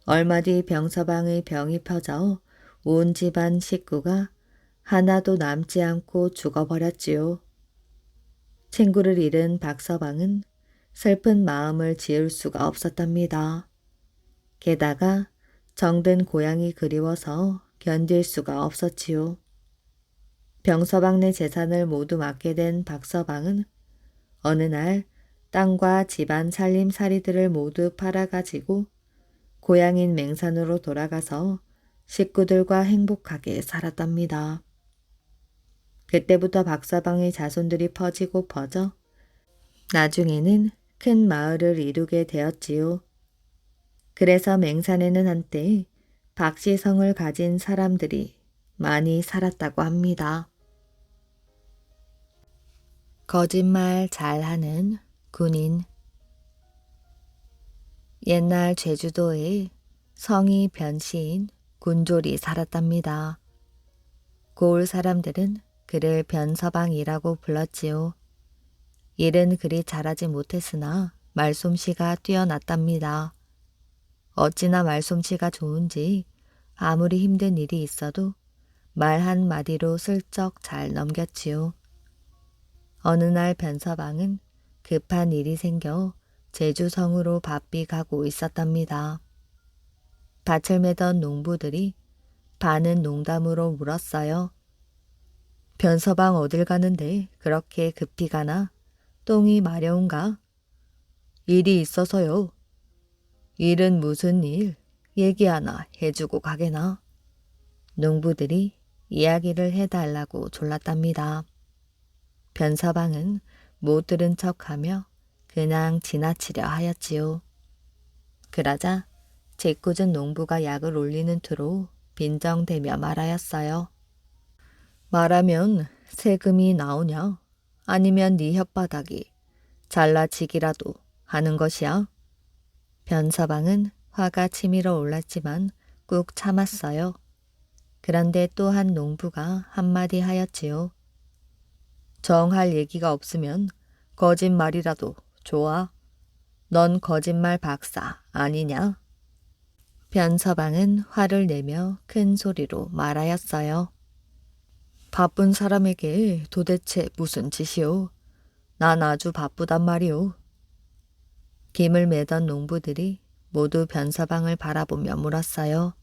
얼마 뒤 병서방의 병이 퍼져 온 집안 식구가 하나도 남지 않고 죽어버렸지요. 친구를 잃은 박서방은 슬픈 마음을 지을 수가 없었답니다. 게다가 정든 고향이 그리워서 견딜 수가 없었지요. 병서방네 재산을 모두 맡게 된 박서방은 어느 날 땅과 집안 살림살이들을 모두 팔아가지고 고향인 맹산으로 돌아가서 식구들과 행복하게 살았답니다. 그때부터 박서방의 자손들이 퍼지고 퍼져 나중에는 큰 마을을 이루게 되었지요. 그래서 맹산에는 한때 박씨성을 가진 사람들이 많이 살았다고 합니다. 거짓말 잘하는 군인. 옛날 제주도에 성이 변시인 군졸이 살았답니다. 고을 사람들은 그를 변서방이라고 불렀지요. 일은 그리 잘하지 못했으나 말솜씨가 뛰어났답니다. 어찌나 말솜씨가 좋은지 아무리 힘든 일이 있어도 말 한마디로 슬쩍 잘 넘겼지요. 어느 날 변서방은 급한 일이 생겨 제주성으로 바삐 가고 있었답니다. 밭을 매던 농부들이 반은 농담으로 물었어요. 변서방 어딜 가는데 그렇게 급히 가나? 똥이 마려운가? 일이 있어서요. 일은 무슨 일? 얘기 하나 해주고 가게나? 농부들이 이야기를 해달라고 졸랐답니다. 변서방은 못 들은 척하며 그냥 지나치려 하였지요. 그러자 재꾸은 농부가 약을 올리는 투로 빈정대며 말하였어요. 말하면 세금이 나오냐? 아니면 네 혓바닥이 잘라지기라도 하는 것이야? 변서방은 화가 치밀어 올랐지만 꾹 참았어요. 그런데 또 한 농부가 한마디 하였지요. 정할 얘기가 없으면 거짓말이라도 좋아. 넌 거짓말 박사 아니냐? 변서방은 화를 내며 큰 소리로 말하였어요. 바쁜 사람에게 도대체 무슨 짓이오? 난 아주 바쁘단 말이오. 김을 매던 농부들이 모두 변서방을 바라보며 물었어요.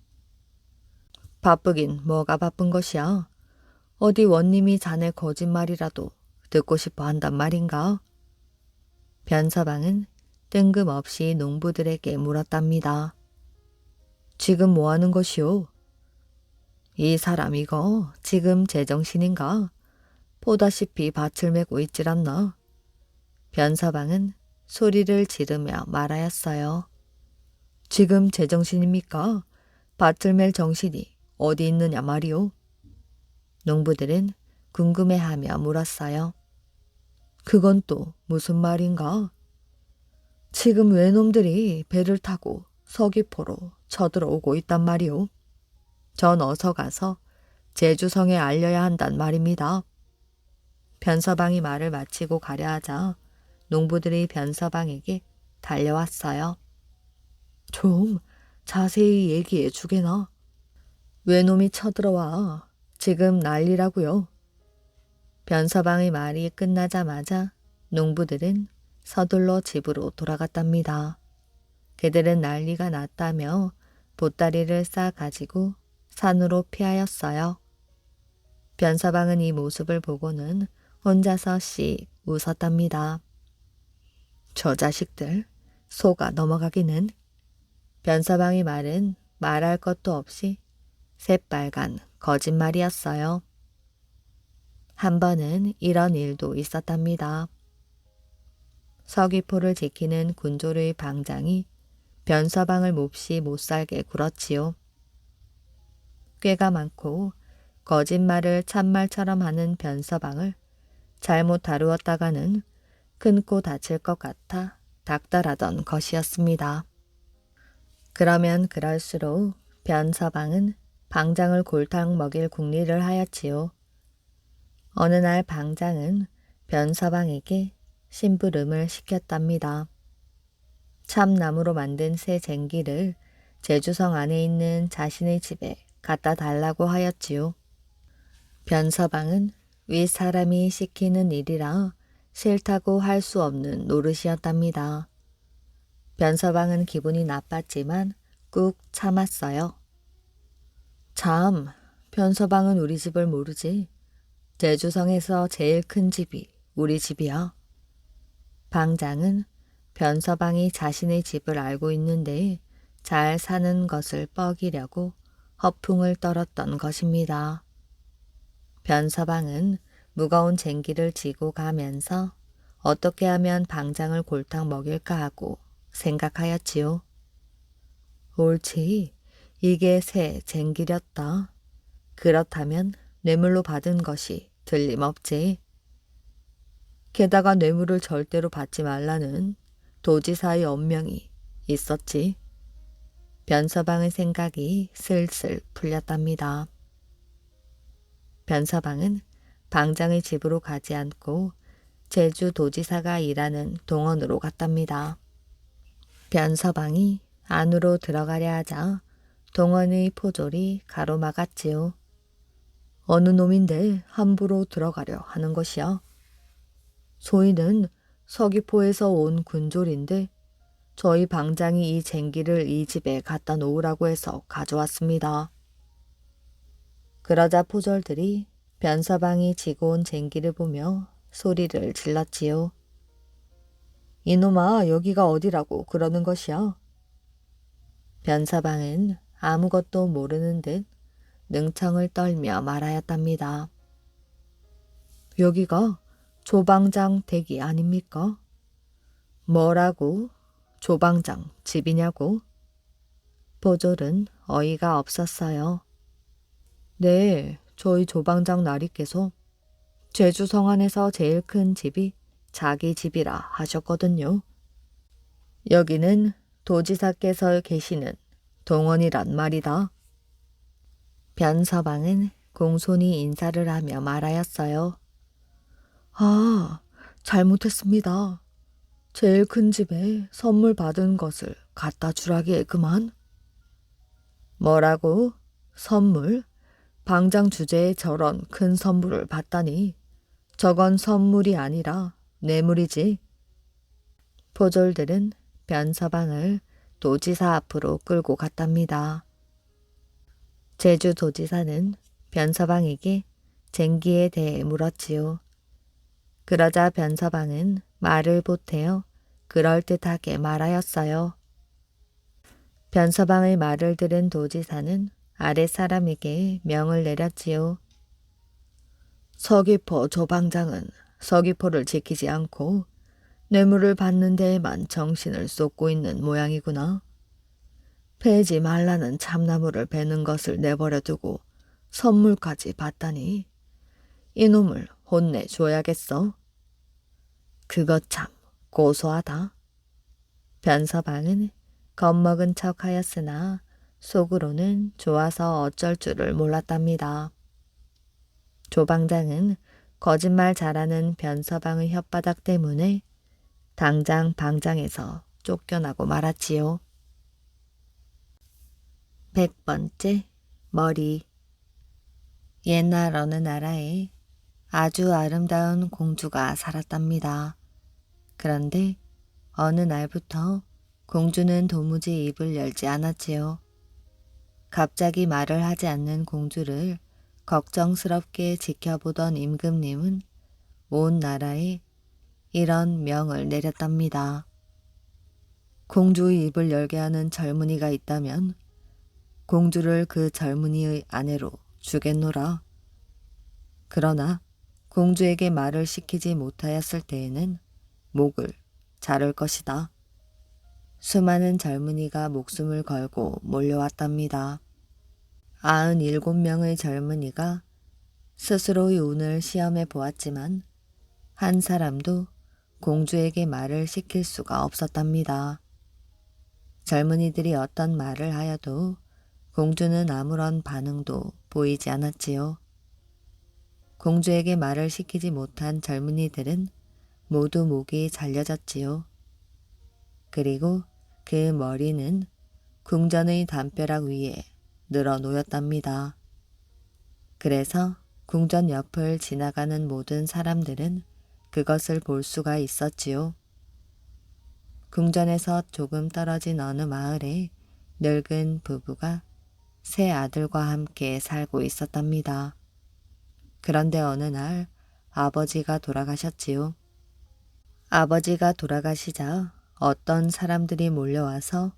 바쁘긴 뭐가 바쁜 것이야? 어디 원님이 자네 거짓말이라도 듣고 싶어 한단 말인가? 변서방은 뜬금없이 농부들에게 물었답니다. 지금 뭐 하는 것이오? 이 사람 이거 지금 제정신인가? 보다시피 밭을 메고 있질 않나? 변서방은 소리를 지르며 말하였어요. 지금 제정신입니까? 밭을 맬 정신이 어디 있느냐 말이오? 농부들은 궁금해하며 물었어요. 그건 또 무슨 말인가? 지금 외놈들이 배를 타고 서귀포로 쳐들어오고 있단 말이오. 전 어서 가서 제주성에 알려야 한단 말입니다. 변서방이 말을 마치고 가려 하자 농부들이 변서방에게 달려왔어요. 좀 자세히 얘기해 주게나. 외놈이 쳐들어와. 지금 난리라고요. 변서방의 말이 끝나자마자 농부들은 서둘러 집으로 돌아갔답니다. 그들은 난리가 났다며 보따리를 싸 가지고 산으로 피하였어요. 변서방은 이 모습을 보고는 혼자서 씩 웃었답니다. 저 자식들 속아 넘어가기는. 변서방의 말은 말할 것도 없이 새빨간 거짓말이었어요. 한 번은 이런 일도 있었답니다. 서귀포를 지키는 군졸의 방장이 변서방을 몹시 못살게 굴었지요. 꾀가 많고 거짓말을 참말처럼 하는 변서방을 잘못 다루었다가는 끊고 다칠 것 같아 닥달하던 것이었습니다. 그러면 그럴수록 변서방은 방장을 골탕 먹일 궁리를 하였지요. 어느 날 방장은 변서방에게 심부름을 시켰답니다. 참나무로 만든 새 쟁기를 제주성 안에 있는 자신의 집에 갖다 달라고 하였지요. 변서방은 윗사람이 시키는 일이라 싫다고 할 수 없는 노릇이었답니다. 변서방은 기분이 나빴지만 꾹 참았어요. 참, 변서방은 우리 집을 모르지. 제주성에서 제일 큰 집이 우리 집이야. 방장은 변서방이 자신의 집을 알고 있는데 잘 사는 것을 뻐기려고 허풍을 떨었던 것입니다. 변서방은 무거운 쟁기를 지고 가면서 어떻게 하면 방장을 골탕 먹일까 하고 생각하였지요. 옳지. 이게 새 쟁기렸다. 그렇다면 뇌물로 받은 것이 틀림없지. 게다가 뇌물을 절대로 받지 말라는 도지사의 엄명이 있었지. 변서방의 생각이 슬슬 풀렸답니다. 변서방은 방장의 집으로 가지 않고 제주 도지사가 일하는 동원으로 갔답니다. 변서방이 안으로 들어가려 하자 동원의 포졸이 가로막았지요. 어느 놈인데 함부로 들어가려 하는 것이야. 소인은 서귀포에서 온 군졸인데 저희 방장이 이 쟁기를 이 집에 갖다 놓으라고 해서 가져왔습니다. 그러자 포졸들이 변서방이 지고 온 쟁기를 보며 소리를 질렀지요. 이놈아, 여기가 어디라고 그러는 것이야? 변서방은 아무것도 모르는 듯 능청을 떨며 말하였답니다. 여기가 조방장 댁이 아닙니까? 뭐라고? 조방장 집이냐고? 포졸은 어이가 없었어요. 네, 저희 조방장 나리께서 제주 성안에서 제일 큰 집이 자기 집이라 하셨거든요. 여기는 도지사께서 계시는 동원이란 말이다. 변서방은 공손히 인사를 하며 말하였어요. 아, 잘못했습니다. 제일 큰 집에 선물 받은 것을 갖다 주라기에 그만. 뭐라고? 선물? 방장 주제에 저런 큰 선물을 받다니. 저건 선물이 아니라 뇌물이지. 포졸들은 변서방을 도지사 앞으로 끌고 갔답니다. 제주도지사는 변서방에게 쟁기에 대해 물었지요. 그러자 변서방은 말을 보태어 그럴듯하게 말하였어요. 변서방의 말을 들은 도지사는 아랫사람에게 명을 내렸지요. 서귀포 조방장은 서귀포를 지키지 않고 뇌물을 받는 데에만 정신을 쏟고 있는 모양이구나. 베지 말라는 참나무를 베는 것을 내버려 두고 선물까지 받다니 이놈을 혼내줘야겠어. 그것 참 고소하다. 변서방은 겁먹은 척하였으나 속으로는 좋아서 어쩔 줄을 몰랐답니다. 조방장은 거짓말 잘하는 변서방의 혓바닥 때문에 당장 방장에서 쫓겨나고 말았지요. 100번째 머리. 옛날 어느 나라에 아주 아름다운 공주가 살았답니다. 그런데 어느 날부터 공주는 도무지 입을 열지 않았지요. 갑자기 말을 하지 않는 공주를 걱정스럽게 지켜보던 임금님은 온 나라에 이런 명을 내렸답니다. 공주의 입을 열게 하는 젊은이가 있다면 공주를 그 젊은이의 아내로 주겠노라. 그러나 공주에게 말을 시키지 못하였을 때에는 목을 자를 것이다. 수많은 젊은이가 목숨을 걸고 몰려왔답니다. 97명의 젊은이가 스스로의 운을 시험해 보았지만 한 사람도 공주에게 말을 시킬 수가 없었답니다. 젊은이들이 어떤 말을 하여도 공주는 아무런 반응도 보이지 않았지요. 공주에게 말을 시키지 못한 젊은이들은 모두 목이 잘려졌지요. 그리고 그 머리는 궁전의 담벼락 위에 늘어 놓였답니다. 그래서 궁전 옆을 지나가는 모든 사람들은 그것을 볼 수가 있었지요. 궁전에서 조금 떨어진 어느 마을에 늙은 부부가 세 아들과 함께 살고 있었답니다. 그런데 어느 날 아버지가 돌아가셨지요. 아버지가 돌아가시자 어떤 사람들이 몰려와서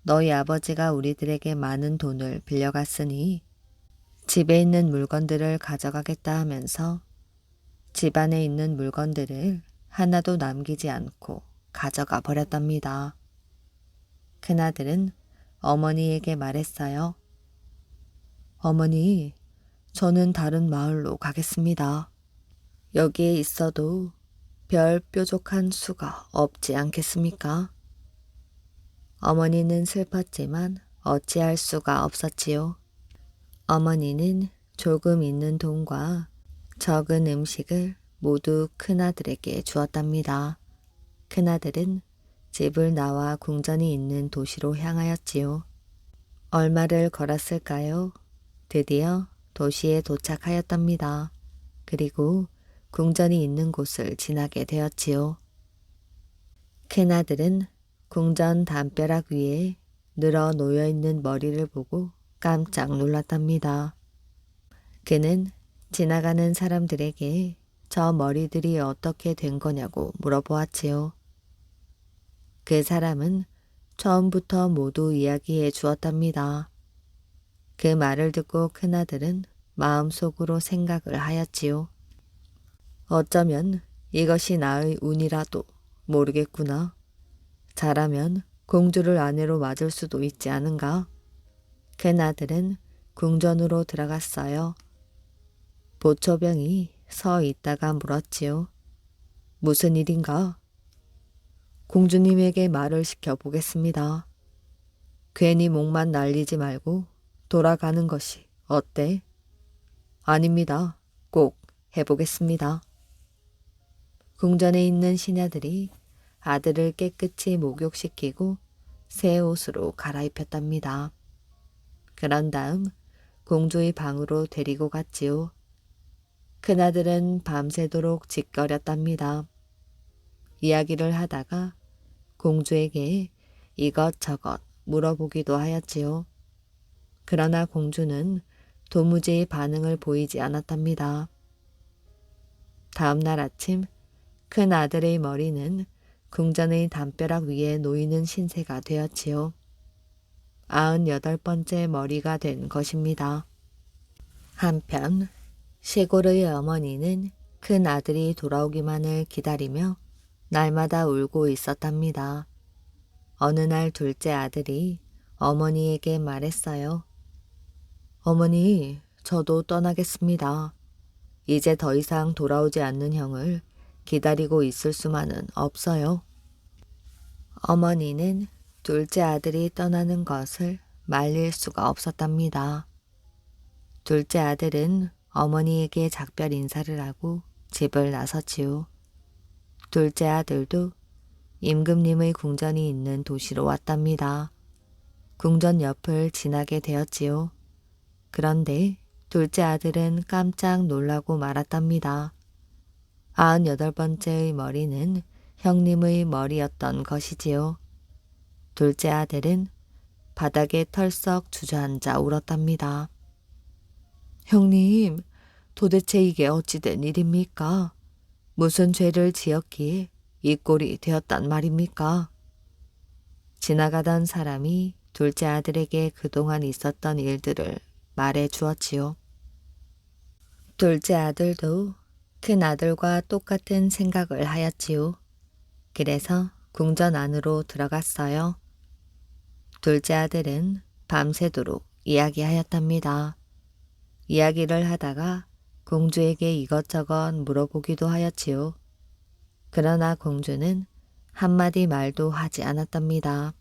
너희 아버지가 우리들에게 많은 돈을 빌려갔으니 집에 있는 물건들을 가져가겠다 하면서 집 안에 있는 물건들을 하나도 남기지 않고 가져가 버렸답니다. 큰아들은 어머니에게 말했어요. 어머니, 저는 다른 마을로 가겠습니다. 여기에 있어도 별 뾰족한 수가 없지 않겠습니까? 어머니는 슬펐지만 어찌할 수가 없었지요. 어머니는 조금 있는 돈과 적은 음식을 모두 큰아들에게 주었답니다. 큰아들은 집을 나와 궁전이 있는 도시로 향하였지요. 얼마를 걸었을까요? 드디어 도시에 도착하였답니다. 그리고 궁전이 있는 곳을 지나게 되었지요. 큰아들은 궁전 담벼락 위에 늘어 놓여있는 머리를 보고 깜짝 놀랐답니다. 그는 지나가는 사람들에게 저 머리들이 어떻게 된 거냐고 물어보았지요. 그 사람은 처음부터 모두 이야기해 주었답니다. 그 말을 듣고 큰아들은 마음속으로 생각을 하였지요. 어쩌면 이것이 나의 운이라도 모르겠구나. 잘하면 공주를 아내로 맞을 수도 있지 않은가? 큰아들은 궁전으로 들어갔어요. 보초병이 서 있다가 물었지요. 무슨 일인가? 공주님에게 말을 시켜보겠습니다. 괜히 목만 날리지 말고 돌아가는 것이 어때? 아닙니다. 꼭 해보겠습니다. 궁전에 있는 시녀들이 아들을 깨끗이 목욕시키고 새 옷으로 갈아입혔답니다. 그런 다음 공주의 방으로 데리고 갔지요. 큰아들은 밤새도록 짓거렸답니다. 이야기를 하다가 공주에게 이것저것 물어보기도 하였지요. 그러나 공주는 도무지 반응을 보이지 않았답니다. 다음 날 아침 큰 아들의 머리는 궁전의 담벼락 위에 놓이는 신세가 되었지요. 98번째 머리가 된 것입니다. 한편 시골의 어머니는 큰 아들이 돌아오기만을 기다리며 날마다 울고 있었답니다. 어느 날 둘째 아들이 어머니에게 말했어요. 어머니, 저도 떠나겠습니다. 이제 더 이상 돌아오지 않는 형을 기다리고 있을 수만은 없어요. 어머니는 둘째 아들이 떠나는 것을 말릴 수가 없었답니다. 둘째 아들은 어머니에게 작별 인사를 하고 집을 나섰지요. 둘째 아들도 임금님의 궁전이 있는 도시로 왔답니다. 궁전 옆을 지나게 되었지요. 그런데 둘째 아들은 깜짝 놀라고 말았답니다. 98번째의 머리는 형님의 머리였던 것이지요. 둘째 아들은 바닥에 털썩 주저앉아 울었답니다. 형님, 도대체 이게 어찌된 일입니까? 무슨 죄를 지었기에 이 꼴이 되었단 말입니까? 지나가던 사람이 둘째 아들에게 그동안 있었던 일들을 말해 주었지요. 둘째 아들도 큰 아들과 똑같은 생각을 하였지요. 그래서 궁전 안으로 들어갔어요. 둘째 아들은 밤새도록 이야기하였답니다. 이야기를 하다가 공주에게 이것저것 물어보기도 하였지요. 그러나 공주는 한마디 말도 하지 않았답니다.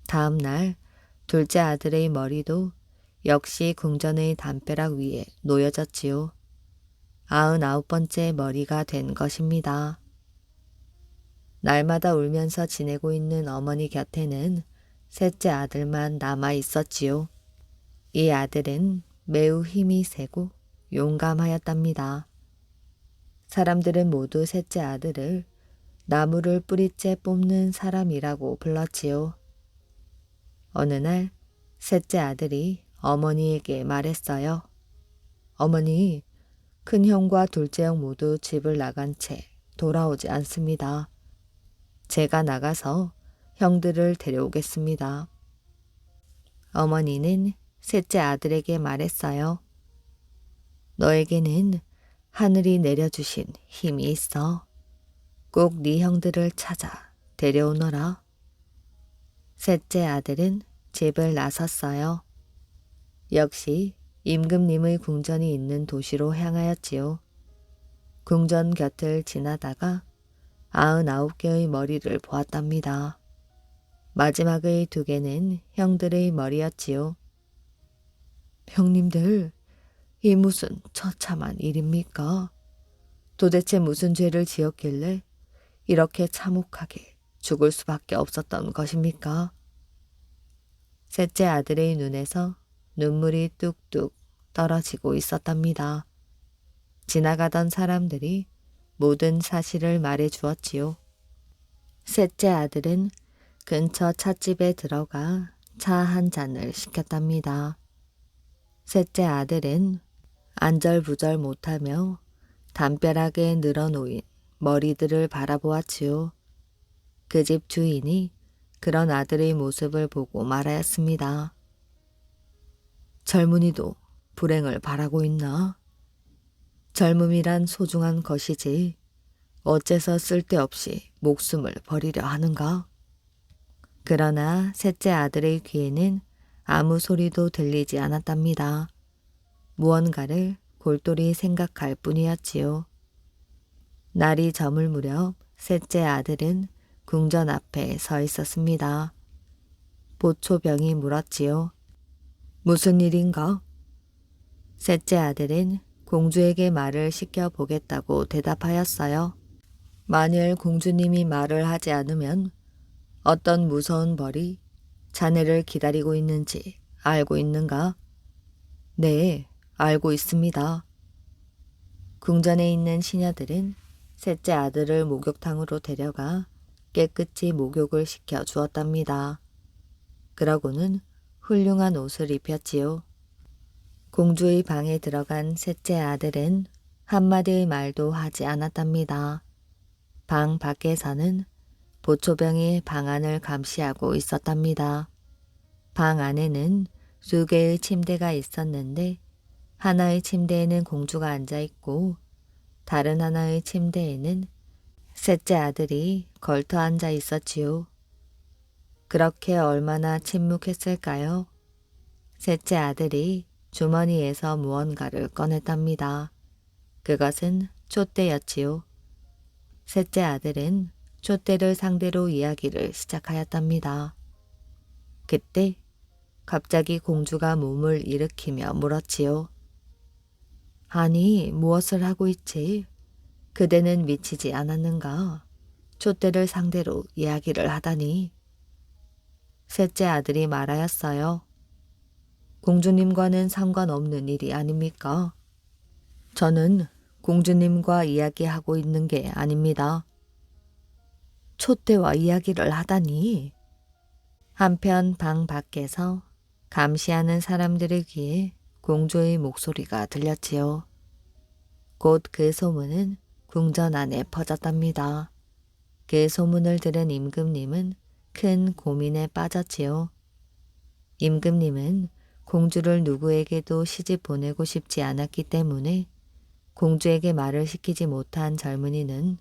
다음 날 둘째 아들의 머리도 역시 궁전의 담벼락 위에 놓여졌지요. 99번째 머리가 된 것입니다. 날마다 울면서 지내고 있는 어머니 곁에는 셋째 아들만 남아 있었지요. 이 아들은 매우 힘이 세고 용감하였답니다. 사람들은 모두 셋째 아들을 나무를 뿌리째 뽑는 사람이라고 불렀지요. 어느 날 셋째 아들이 어머니에게 말했어요. 어머니, 큰형과 둘째형 모두 집을 나간 채 돌아오지 않습니다. 제가 나가서 형들을 데려오겠습니다. 어머니는 셋째 아들에게 말했어요. 너에게는 하늘이 내려주신 힘이 있어. 꼭 네 형들을 찾아 데려오너라. 셋째 아들은 집을 나섰어요. 역시 임금님의 궁전이 있는 도시로 향하였지요. 궁전 곁을 지나다가 99개의 머리를 보았답니다. 마지막의 2개는 형들의 머리였지요. 형님들, 이 무슨 처참한 일입니까? 도대체 무슨 죄를 지었길래 이렇게 참혹하게 죽을 수밖에 없었던 것입니까? 셋째 아들의 눈에서 눈물이 뚝뚝 떨어지고 있었답니다. 지나가던 사람들이 모든 사실을 말해 주었지요. 셋째 아들은 근처 찻집에 들어가 차 한 잔을 시켰답니다. 셋째 아들은 안절부절 못하며 담벼락에 늘어놓인 머리들을 바라보았지요. 그 집 주인이 그런 아들의 모습을 보고 말하였습니다. 젊은이도 불행을 바라고 있나? 젊음이란 소중한 것이지 어째서 쓸데없이 목숨을 버리려 하는가? 그러나 셋째 아들의 귀에는 아무 소리도 들리지 않았답니다. 무언가를 골똘히 생각할 뿐이었지요. 날이 저물 무렵 셋째 아들은 궁전 앞에 서 있었습니다. 보초병이 물었지요. 무슨 일인가? 셋째 아들은 공주에게 말을 시켜보겠다고 대답하였어요. 만일 공주님이 말을 하지 않으면 어떤 무서운 벌이 자네를 기다리고 있는지 알고 있는가? 네, 알고 있습니다. 궁전에 있는 시녀들은 셋째 아들을 목욕탕으로 데려가 깨끗이 목욕을 시켜 주었답니다. 그러고는 훌륭한 옷을 입혔지요. 공주의 방에 들어간 셋째 아들은 한마디의 말도 하지 않았답니다. 방 밖에서는 보초병이 방 안을 감시하고 있었답니다. 방 안에는 수개의 침대가 있었는데 하나의 침대에는 공주가 앉아있고 다른 하나의 침대에는 셋째 아들이 걸터 앉아 있었지요. 그렇게 얼마나 침묵했을까요? 셋째 아들이 주머니에서 무언가를 꺼냈답니다. 그것은 촛대였지요. 셋째 아들은 촛대를 상대로 이야기를 시작하였답니다. 그때 갑자기 공주가 몸을 일으키며 물었지요. 아니, 무엇을 하고 있지? 그대는 미치지 않았는가? 촛대를 상대로 이야기를 하다니. 셋째 아들이 말하였어요. 공주님과는 상관없는 일이 아닙니까? 저는 공주님과 이야기하고 있는 게 아닙니다. 촛대와 이야기를 하다니. 한편 방 밖에서 감시하는 사람들의 귀에 공주의 목소리가 들렸지요. 곧 그 소문은 궁전 안에 퍼졌답니다. 그 소문을 들은 임금님은 큰 고민에 빠졌지요. 임금님은 공주를 누구에게도 시집 보내고 싶지 않았기 때문에 공주에게 말을 시키지 못한 젊은이는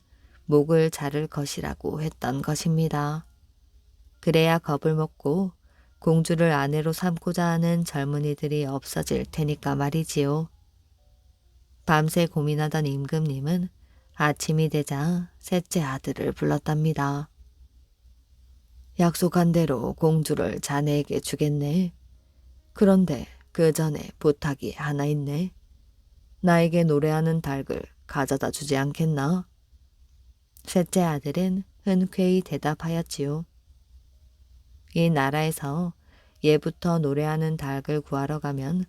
목을 자를 것이라고 했던 것입니다. 그래야 겁을 먹고 공주를 아내로 삼고자 하는 젊은이들이 없어질 테니까 말이지요. 밤새 고민하던 임금님은 아침이 되자 셋째 아들을 불렀답니다. 약속한 대로 공주를 자네에게 주겠네. 그런데 그 전에 부탁이 하나 있네. 나에게 노래하는 닭을 가져다 주지 않겠나? 셋째 아들은 흔쾌히 대답하였지요. 이 나라에서 예부터 노래하는 닭을 구하러 가면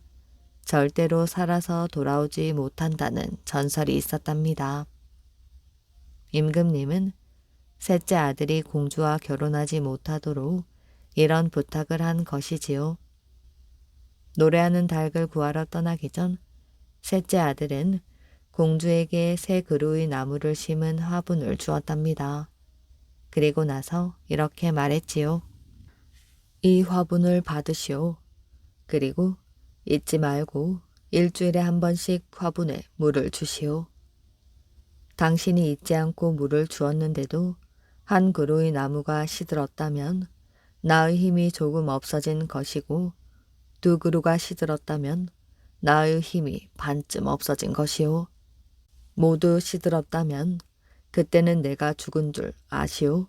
절대로 살아서 돌아오지 못한다는 전설이 있었답니다. 임금님은 셋째 아들이 공주와 결혼하지 못하도록 이런 부탁을 한 것이지요. 노래하는 닭을 구하러 떠나기 전 셋째 아들은 공주에게 새 그루의 나무를 심은 화분을 주었답니다. 그리고 나서 이렇게 말했지요. 이 화분을 받으시오. 그리고 잊지 말고 일주일에 한 번씩 화분에 물을 주시오. 당신이 잊지 않고 물을 주었는데도 한 그루의 나무가 시들었다면 나의 힘이 조금 없어진 것이고, 두 그루가 시들었다면 나의 힘이 반쯤 없어진 것이요. 모두 시들었다면 그때는 내가 죽은 줄 아시오.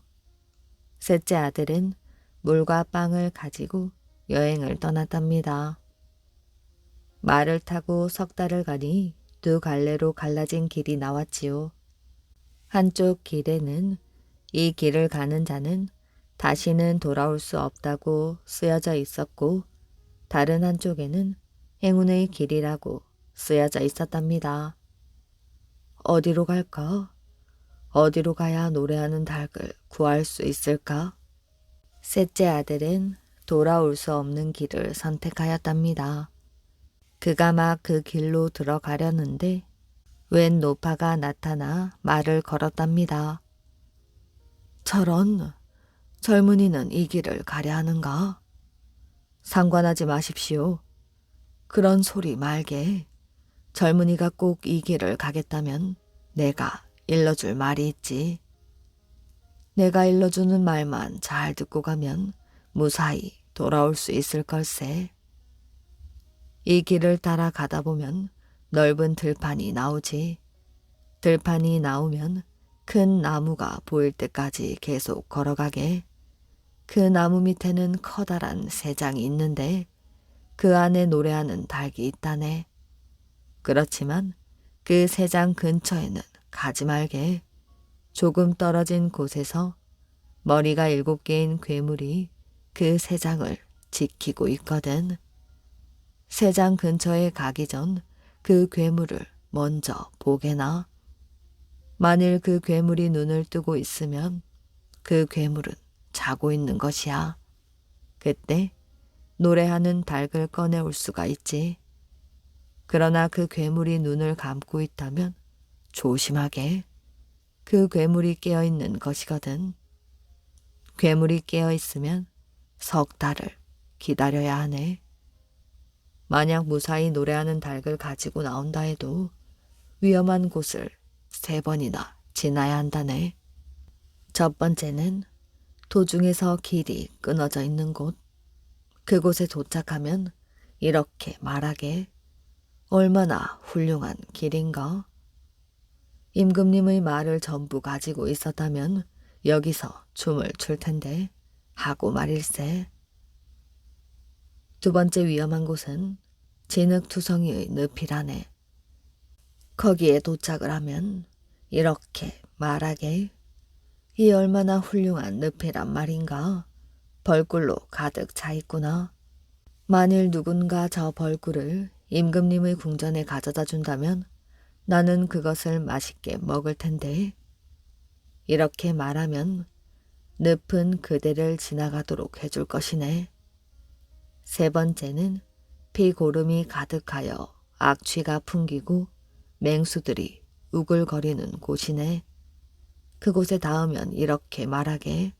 셋째 아들은 물과 빵을 가지고 여행을 떠났답니다. 말을 타고 석 달을 가니 두 갈래로 갈라진 길이 나왔지요. 한쪽 길에는 이 길을 가는 자는 다시는 돌아올 수 없다고 쓰여져 있었고, 다른 한쪽에는 행운의 길이라고 쓰여져 있었답니다. 어디로 갈까? 어디로 가야 노래하는 닭을 구할 수 있을까? 셋째 아들은 돌아올 수 없는 길을 선택하였답니다. 그가 막 그 길로 들어가려는데 웬 노파가 나타나 말을 걸었답니다. 저런, 젊은이는 이 길을 가려 하는가? 상관하지 마십시오. 그런 소리 말게. 젊은이가 꼭 이 길을 가겠다면 내가 일러줄 말이 있지. 내가 일러주는 말만 잘 듣고 가면 무사히 돌아올 수 있을 걸세. 이 길을 따라 가다 보면 넓은 들판이 나오지. 들판이 나오면 큰 나무가 보일 때까지 계속 걸어가게. 그 나무 밑에는 커다란 새장이 있는데 그 안에 노래하는 닭이 있다네. 그렇지만 그 새장 근처에는 가지 말게. 조금 떨어진 곳에서 머리가 7개인 괴물이 그 새장을 지키고 있거든. 새장 근처에 가기 전 그 괴물을 먼저 보게나. 만일 그 괴물이 눈을 뜨고 있으면 그 괴물은 자고 있는 것이야. 그때 노래하는 닭을 꺼내올 수가 있지. 그러나 그 괴물이 눈을 감고 있다면 조심하게. 그 괴물이 깨어있는 것이거든. 괴물이 깨어있으면 석 달을 기다려야 하네. 만약 무사히 노래하는 닭을 가지고 나온다 해도 위험한 곳을 3번이나 지나야 한다네. 첫 번째는 도중에서 길이 끊어져 있는 곳. 그곳에 도착하면 이렇게 말하게. 얼마나 훌륭한 길인가? 임금님의 말을 전부 가지고 있었다면 여기서 춤을 출 텐데 하고 말일세. 두 번째 위험한 곳은 진흙투성이의 늪이라네. 거기에 도착을 하면 이렇게 말하게. 이 얼마나 훌륭한 늪이란 말인가. 벌꿀로 가득 차 있구나. 만일 누군가 저 벌꿀을 임금님의 궁전에 가져다 준다면 나는 그것을 맛있게 먹을 텐데. 이렇게 말하면 늪은 그대를 지나가도록 해줄 것이네. 세 번째는 피고름이 가득하여 악취가 풍기고 맹수들이 우글거리는 곳이네. 그곳에 닿으면 이렇게 말하게.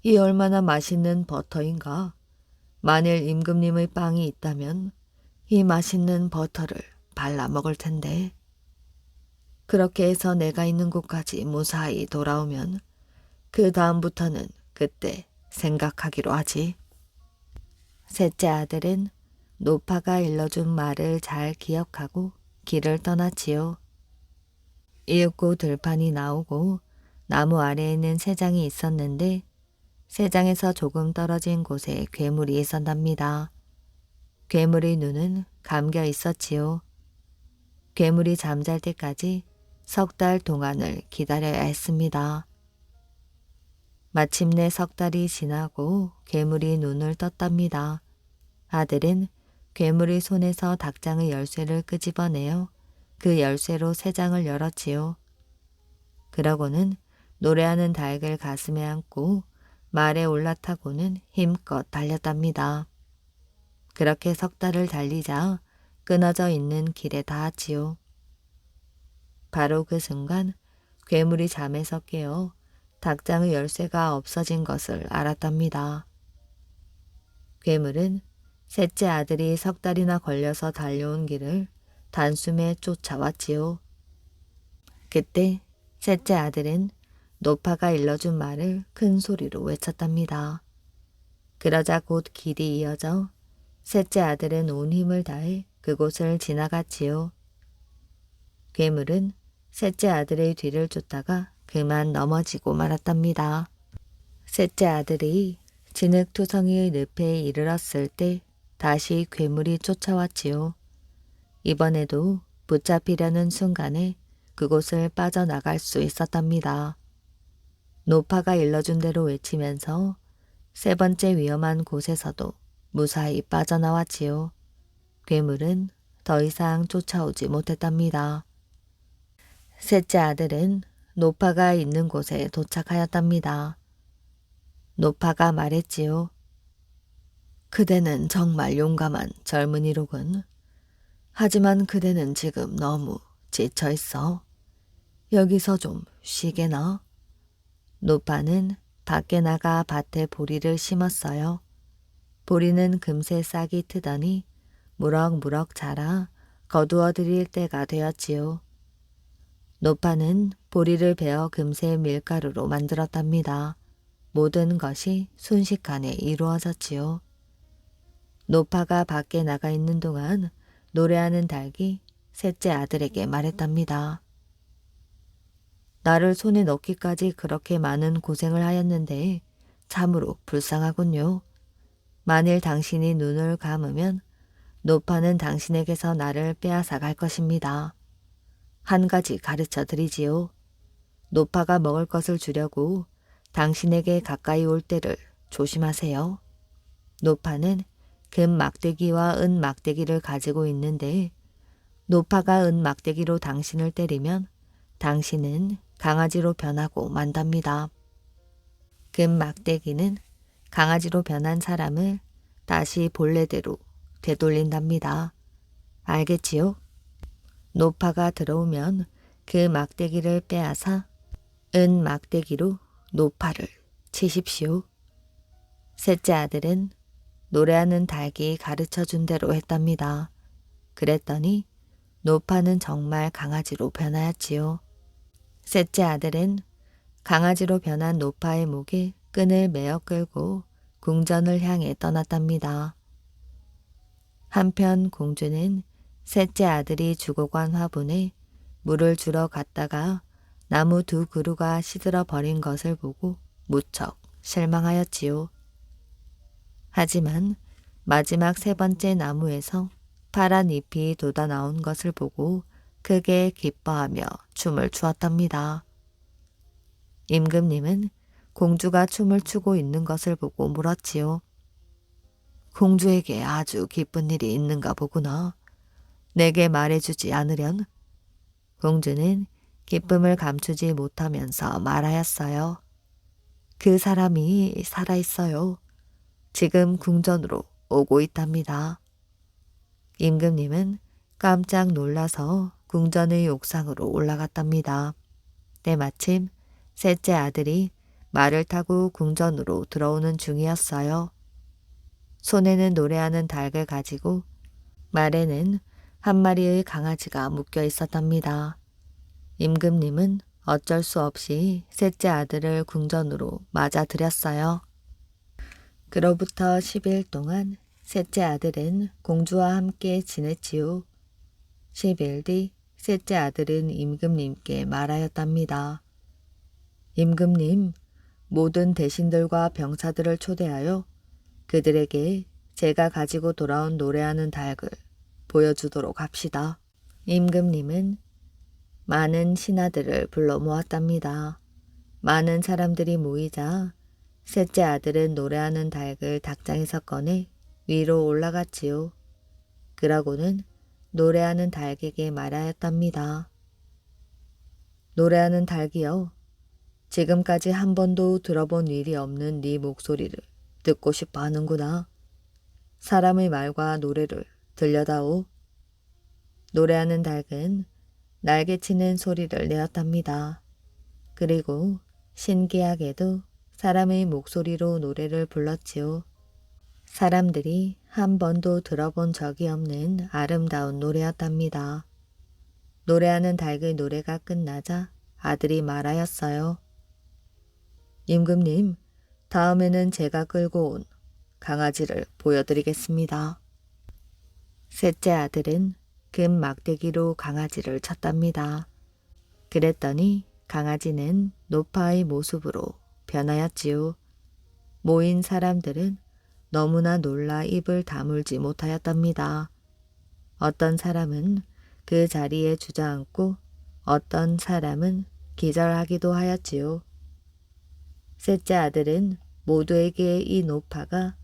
이 얼마나 맛있는 버터인가. 만일 임금님의 빵이 있다면 이 맛있는 버터를 발라 먹을 텐데. 그렇게 해서 내가 있는 곳까지 무사히 돌아오면 그 다음부터는 그때 생각하기로 하지. 셋째 아들은 노파가 일러준 말을 잘 기억하고 길을 떠났지요. 이윽고 들판이 나오고 나무 아래에는 새장이 있었는데 새장에서 조금 떨어진 곳에 괴물이 있었답니다. 괴물의 눈은 감겨 있었지요. 괴물이 잠잘 때까지 석 달 동안을 기다려야 했습니다. 마침내 석 달이 지나고 괴물이 눈을 떴답니다. 아들은 괴물의 손에서 닭장의 열쇠를 끄집어내어 그 열쇠로 새장을 열었지요. 그러고는 노래하는 닭을 가슴에 안고 말에 올라타고는 힘껏 달렸답니다. 그렇게 석 달을 달리자 끊어져 있는 길에 닿았지요. 바로 그 순간 괴물이 잠에서 깨어 닭장의 열쇠가 없어진 것을 알았답니다. 괴물은 셋째 아들이 석 달이나 걸려서 달려온 길을 단숨에 쫓아왔지요. 그때 셋째 아들은 노파가 일러준 말을 큰 소리로 외쳤답니다. 그러자 곧 길이 이어져 셋째 아들은 온 힘을 다해 그곳을 지나갔지요. 괴물은 셋째 아들의 뒤를 쫓다가 그만 넘어지고 말았답니다. 셋째 아들이 진흙투성이의 늪에 이르렀을 때 다시 괴물이 쫓아왔지요. 이번에도 붙잡히려는 순간에 그곳을 빠져나갈 수 있었답니다. 노파가 일러준 대로 외치면서 세 번째 위험한 곳에서도 무사히 빠져나왔지요. 괴물은 더 이상 쫓아오지 못했답니다. 셋째 아들은 노파가 있는 곳에 도착하였답니다. 노파가 말했지요. 그대는 정말 용감한 젊은이로군. 하지만 그대는 지금 너무 지쳐 있어. 여기서 좀 쉬게나. 노파는 밖에 나가 밭에 보리를 심었어요. 보리는 금세 싹이 트더니 무럭무럭 자라 거두어 들일 때가 되었지요. 노파는 보리를 베어 금세 밀가루로 만들었답니다. 모든 것이 순식간에 이루어졌지요. 노파가 밖에 나가 있는 동안 노래하는 닭이 셋째 아들에게 말했답니다. 나를 손에 넣기까지 그렇게 많은 고생을 하였는데 참으로 불쌍하군요. 만일 당신이 눈을 감으면 노파는 당신에게서 나를 빼앗아 갈 것입니다. 한 가지 가르쳐 드리지요. 노파가 먹을 것을 주려고 당신에게 가까이 올 때를 조심하세요. 노파는 금 막대기와 은 막대기를 가지고 있는데 노파가 은 막대기로 당신을 때리면 당신은 강아지로 변하고 만답니다. 금 막대기는 강아지로 변한 사람을 다시 본래대로 되돌린답니다. 알겠지요? 노파가 들어오면 그 막대기를 빼앗아 은 막대기로 노파를 치십시오. 셋째 아들은 노래하는 닭이 가르쳐준 대로 했답니다. 그랬더니 노파는 정말 강아지로 변하였지요. 셋째 아들은 강아지로 변한 노파의 목에 끈을 매어 끌고 궁전을 향해 떠났답니다. 한편 공주는 셋째 아들이 주고 간 화분에 물을 주러 갔다가 나무 두 그루가 시들어 버린 것을 보고 무척 실망하였지요. 하지만 마지막 세 번째 나무에서 파란 잎이 돋아 나온 것을 보고 크게 기뻐하며 춤을 추었답니다. 임금님은 공주가 춤을 추고 있는 것을 보고 물었지요. 공주에게 아주 기쁜 일이 있는가 보구나. 내게 말해주지 않으련? 공주는 기쁨을 감추지 못하면서 말하였어요. 그 사람이 살아있어요. 지금 궁전으로 오고 있답니다. 임금님은 깜짝 놀라서 궁전의 옥상으로 올라갔답니다. 때마침 셋째 아들이 말을 타고 궁전으로 들어오는 중이었어요. 손에는 노래하는 닭을 가지고 말에는 한 마리의 강아지가 묶여 있었답니다. 임금님은 어쩔 수 없이 셋째 아들을 궁전으로 맞아들였어요. 그로부터 10일 동안 셋째 아들은 공주와 함께 지냈지요. 10일 뒤 셋째 아들은 임금님께 말하였답니다. 임금님, 모든 대신들과 병사들을 초대하여 그들에게 제가 가지고 돌아온 노래하는 닭을 보여주도록 합시다. 임금님은 많은 신하들을 불러 모았답니다. 많은 사람들이 모이자 셋째 아들은 노래하는 닭을 닭장에서 꺼내 위로 올라갔지요. 그러고는 노래하는 닭에게 말하였답니다. 노래하는 닭이여, 지금까지 한 번도 들어본 일이 없는 네 목소리를 듣고 싶어 하는구나. 사람의 말과 노래를 들려다오. 노래하는 닭은 날개치는 소리를 내었답니다. 그리고 신기하게도 사람의 목소리로 노래를 불렀지요. 사람들이 한 번도 들어본 적이 없는 아름다운 노래였답니다. 노래하는 닭의 노래가 끝나자 아들이 말하였어요. 임금님, 다음에는 제가 끌고 온 강아지를 보여드리겠습니다. 셋째 아들은 금 막대기로 강아지를 쳤답니다. 그랬더니 강아지는 노파의 모습으로 변하였지요. 모인 사람들은 너무나 놀라 입을 다물지 못하였답니다. 어떤 사람은 그 자리에 주저앉고 어떤 사람은 기절하기도 하였지요. 셋째 아들은 모두에게 이 노파가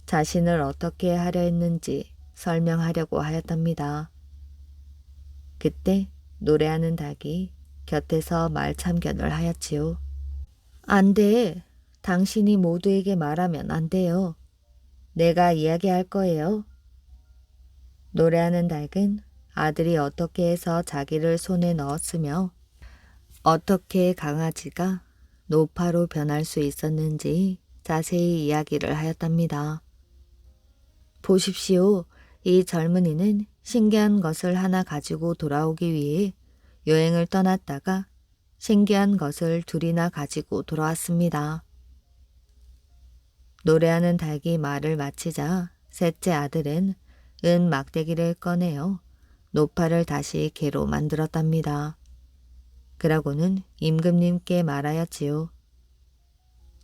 자신을 어떻게 하려 했는지 설명하려고 하였답니다. 그때 노래하는 닭이 곁에서 말참견을 하였지요. 안 돼. 당신이 모두에게 말하면 안 돼요. 내가 이야기할 거예요. 노래하는 닭은 아들이 어떻게 해서 자기를 손에 넣었으며 어떻게 강아지가 노파로 변할 수 있었는지 자세히 이야기를 하였답니다. 보십시오. 이 젊은이는 신기한 것을 하나 가지고 돌아오기 위해 여행을 떠났다가 신기한 것을 둘이나 가지고 돌아왔습니다. 노래하는 닭이 말을 마치자 셋째 아들은 은 막대기를 꺼내어 노파를 다시 개로 만들었답니다. 그러고는 임금님께 말하였지요.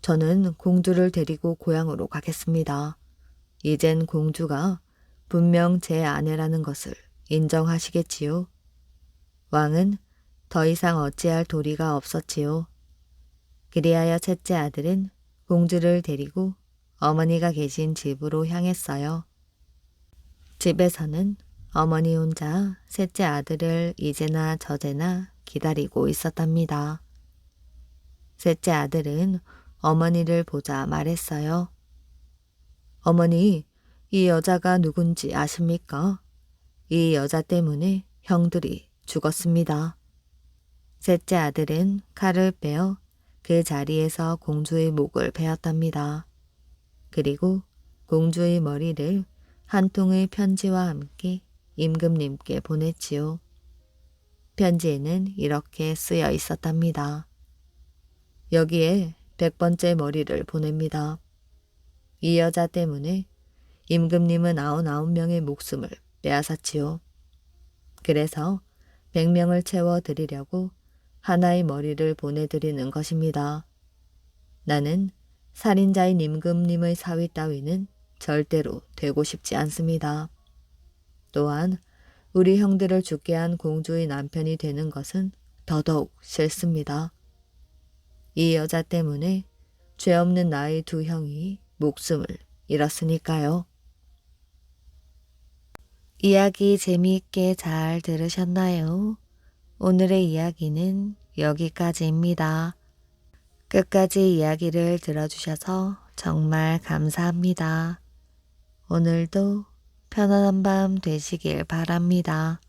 저는 공주를 데리고 고향으로 가겠습니다. 이젠 공주가 분명 제 아내라는 것을 인정하시겠지요. 왕은 더 이상 어찌할 도리가 없었지요. 그리하여 셋째 아들은 공주를 데리고 어머니가 계신 집으로 향했어요. 집에서는 어머니 혼자 셋째 아들을 이제나 저제나 기다리고 있었답니다. 셋째 아들은 어머니를 보자 말했어요. 어머니, 이 여자가 누군지 아십니까? 이 여자 때문에 형들이 죽었습니다. 셋째 아들은 칼을 빼어 그 자리에서 공주의 목을 베었답니다. 그리고 공주의 머리를 한 통의 편지와 함께 임금님께 보냈지요. 편지에는 이렇게 쓰여 있었답니다. 여기에 100번째 머리를 보냅니다. 이 여자 때문에 임금님은 99명의 목숨을 빼앗았지요. 그래서 100명을 채워드리려고 하나의 머리를 보내드리는 것입니다. 나는 살인자인 임금님의 사위 따위는 절대로 되고 싶지 않습니다. 또한 우리 형들을 죽게 한 공주의 남편이 되는 것은 더더욱 싫습니다. 이 여자 때문에 죄 없는 나의 두 형이 목숨을 잃었으니까요. 이야기 재미있게 잘 들으셨나요? 오늘의 이야기는 여기까지입니다. 끝까지 이야기를 들어주셔서 정말 감사합니다. 오늘도 편안한 밤 되시길 바랍니다.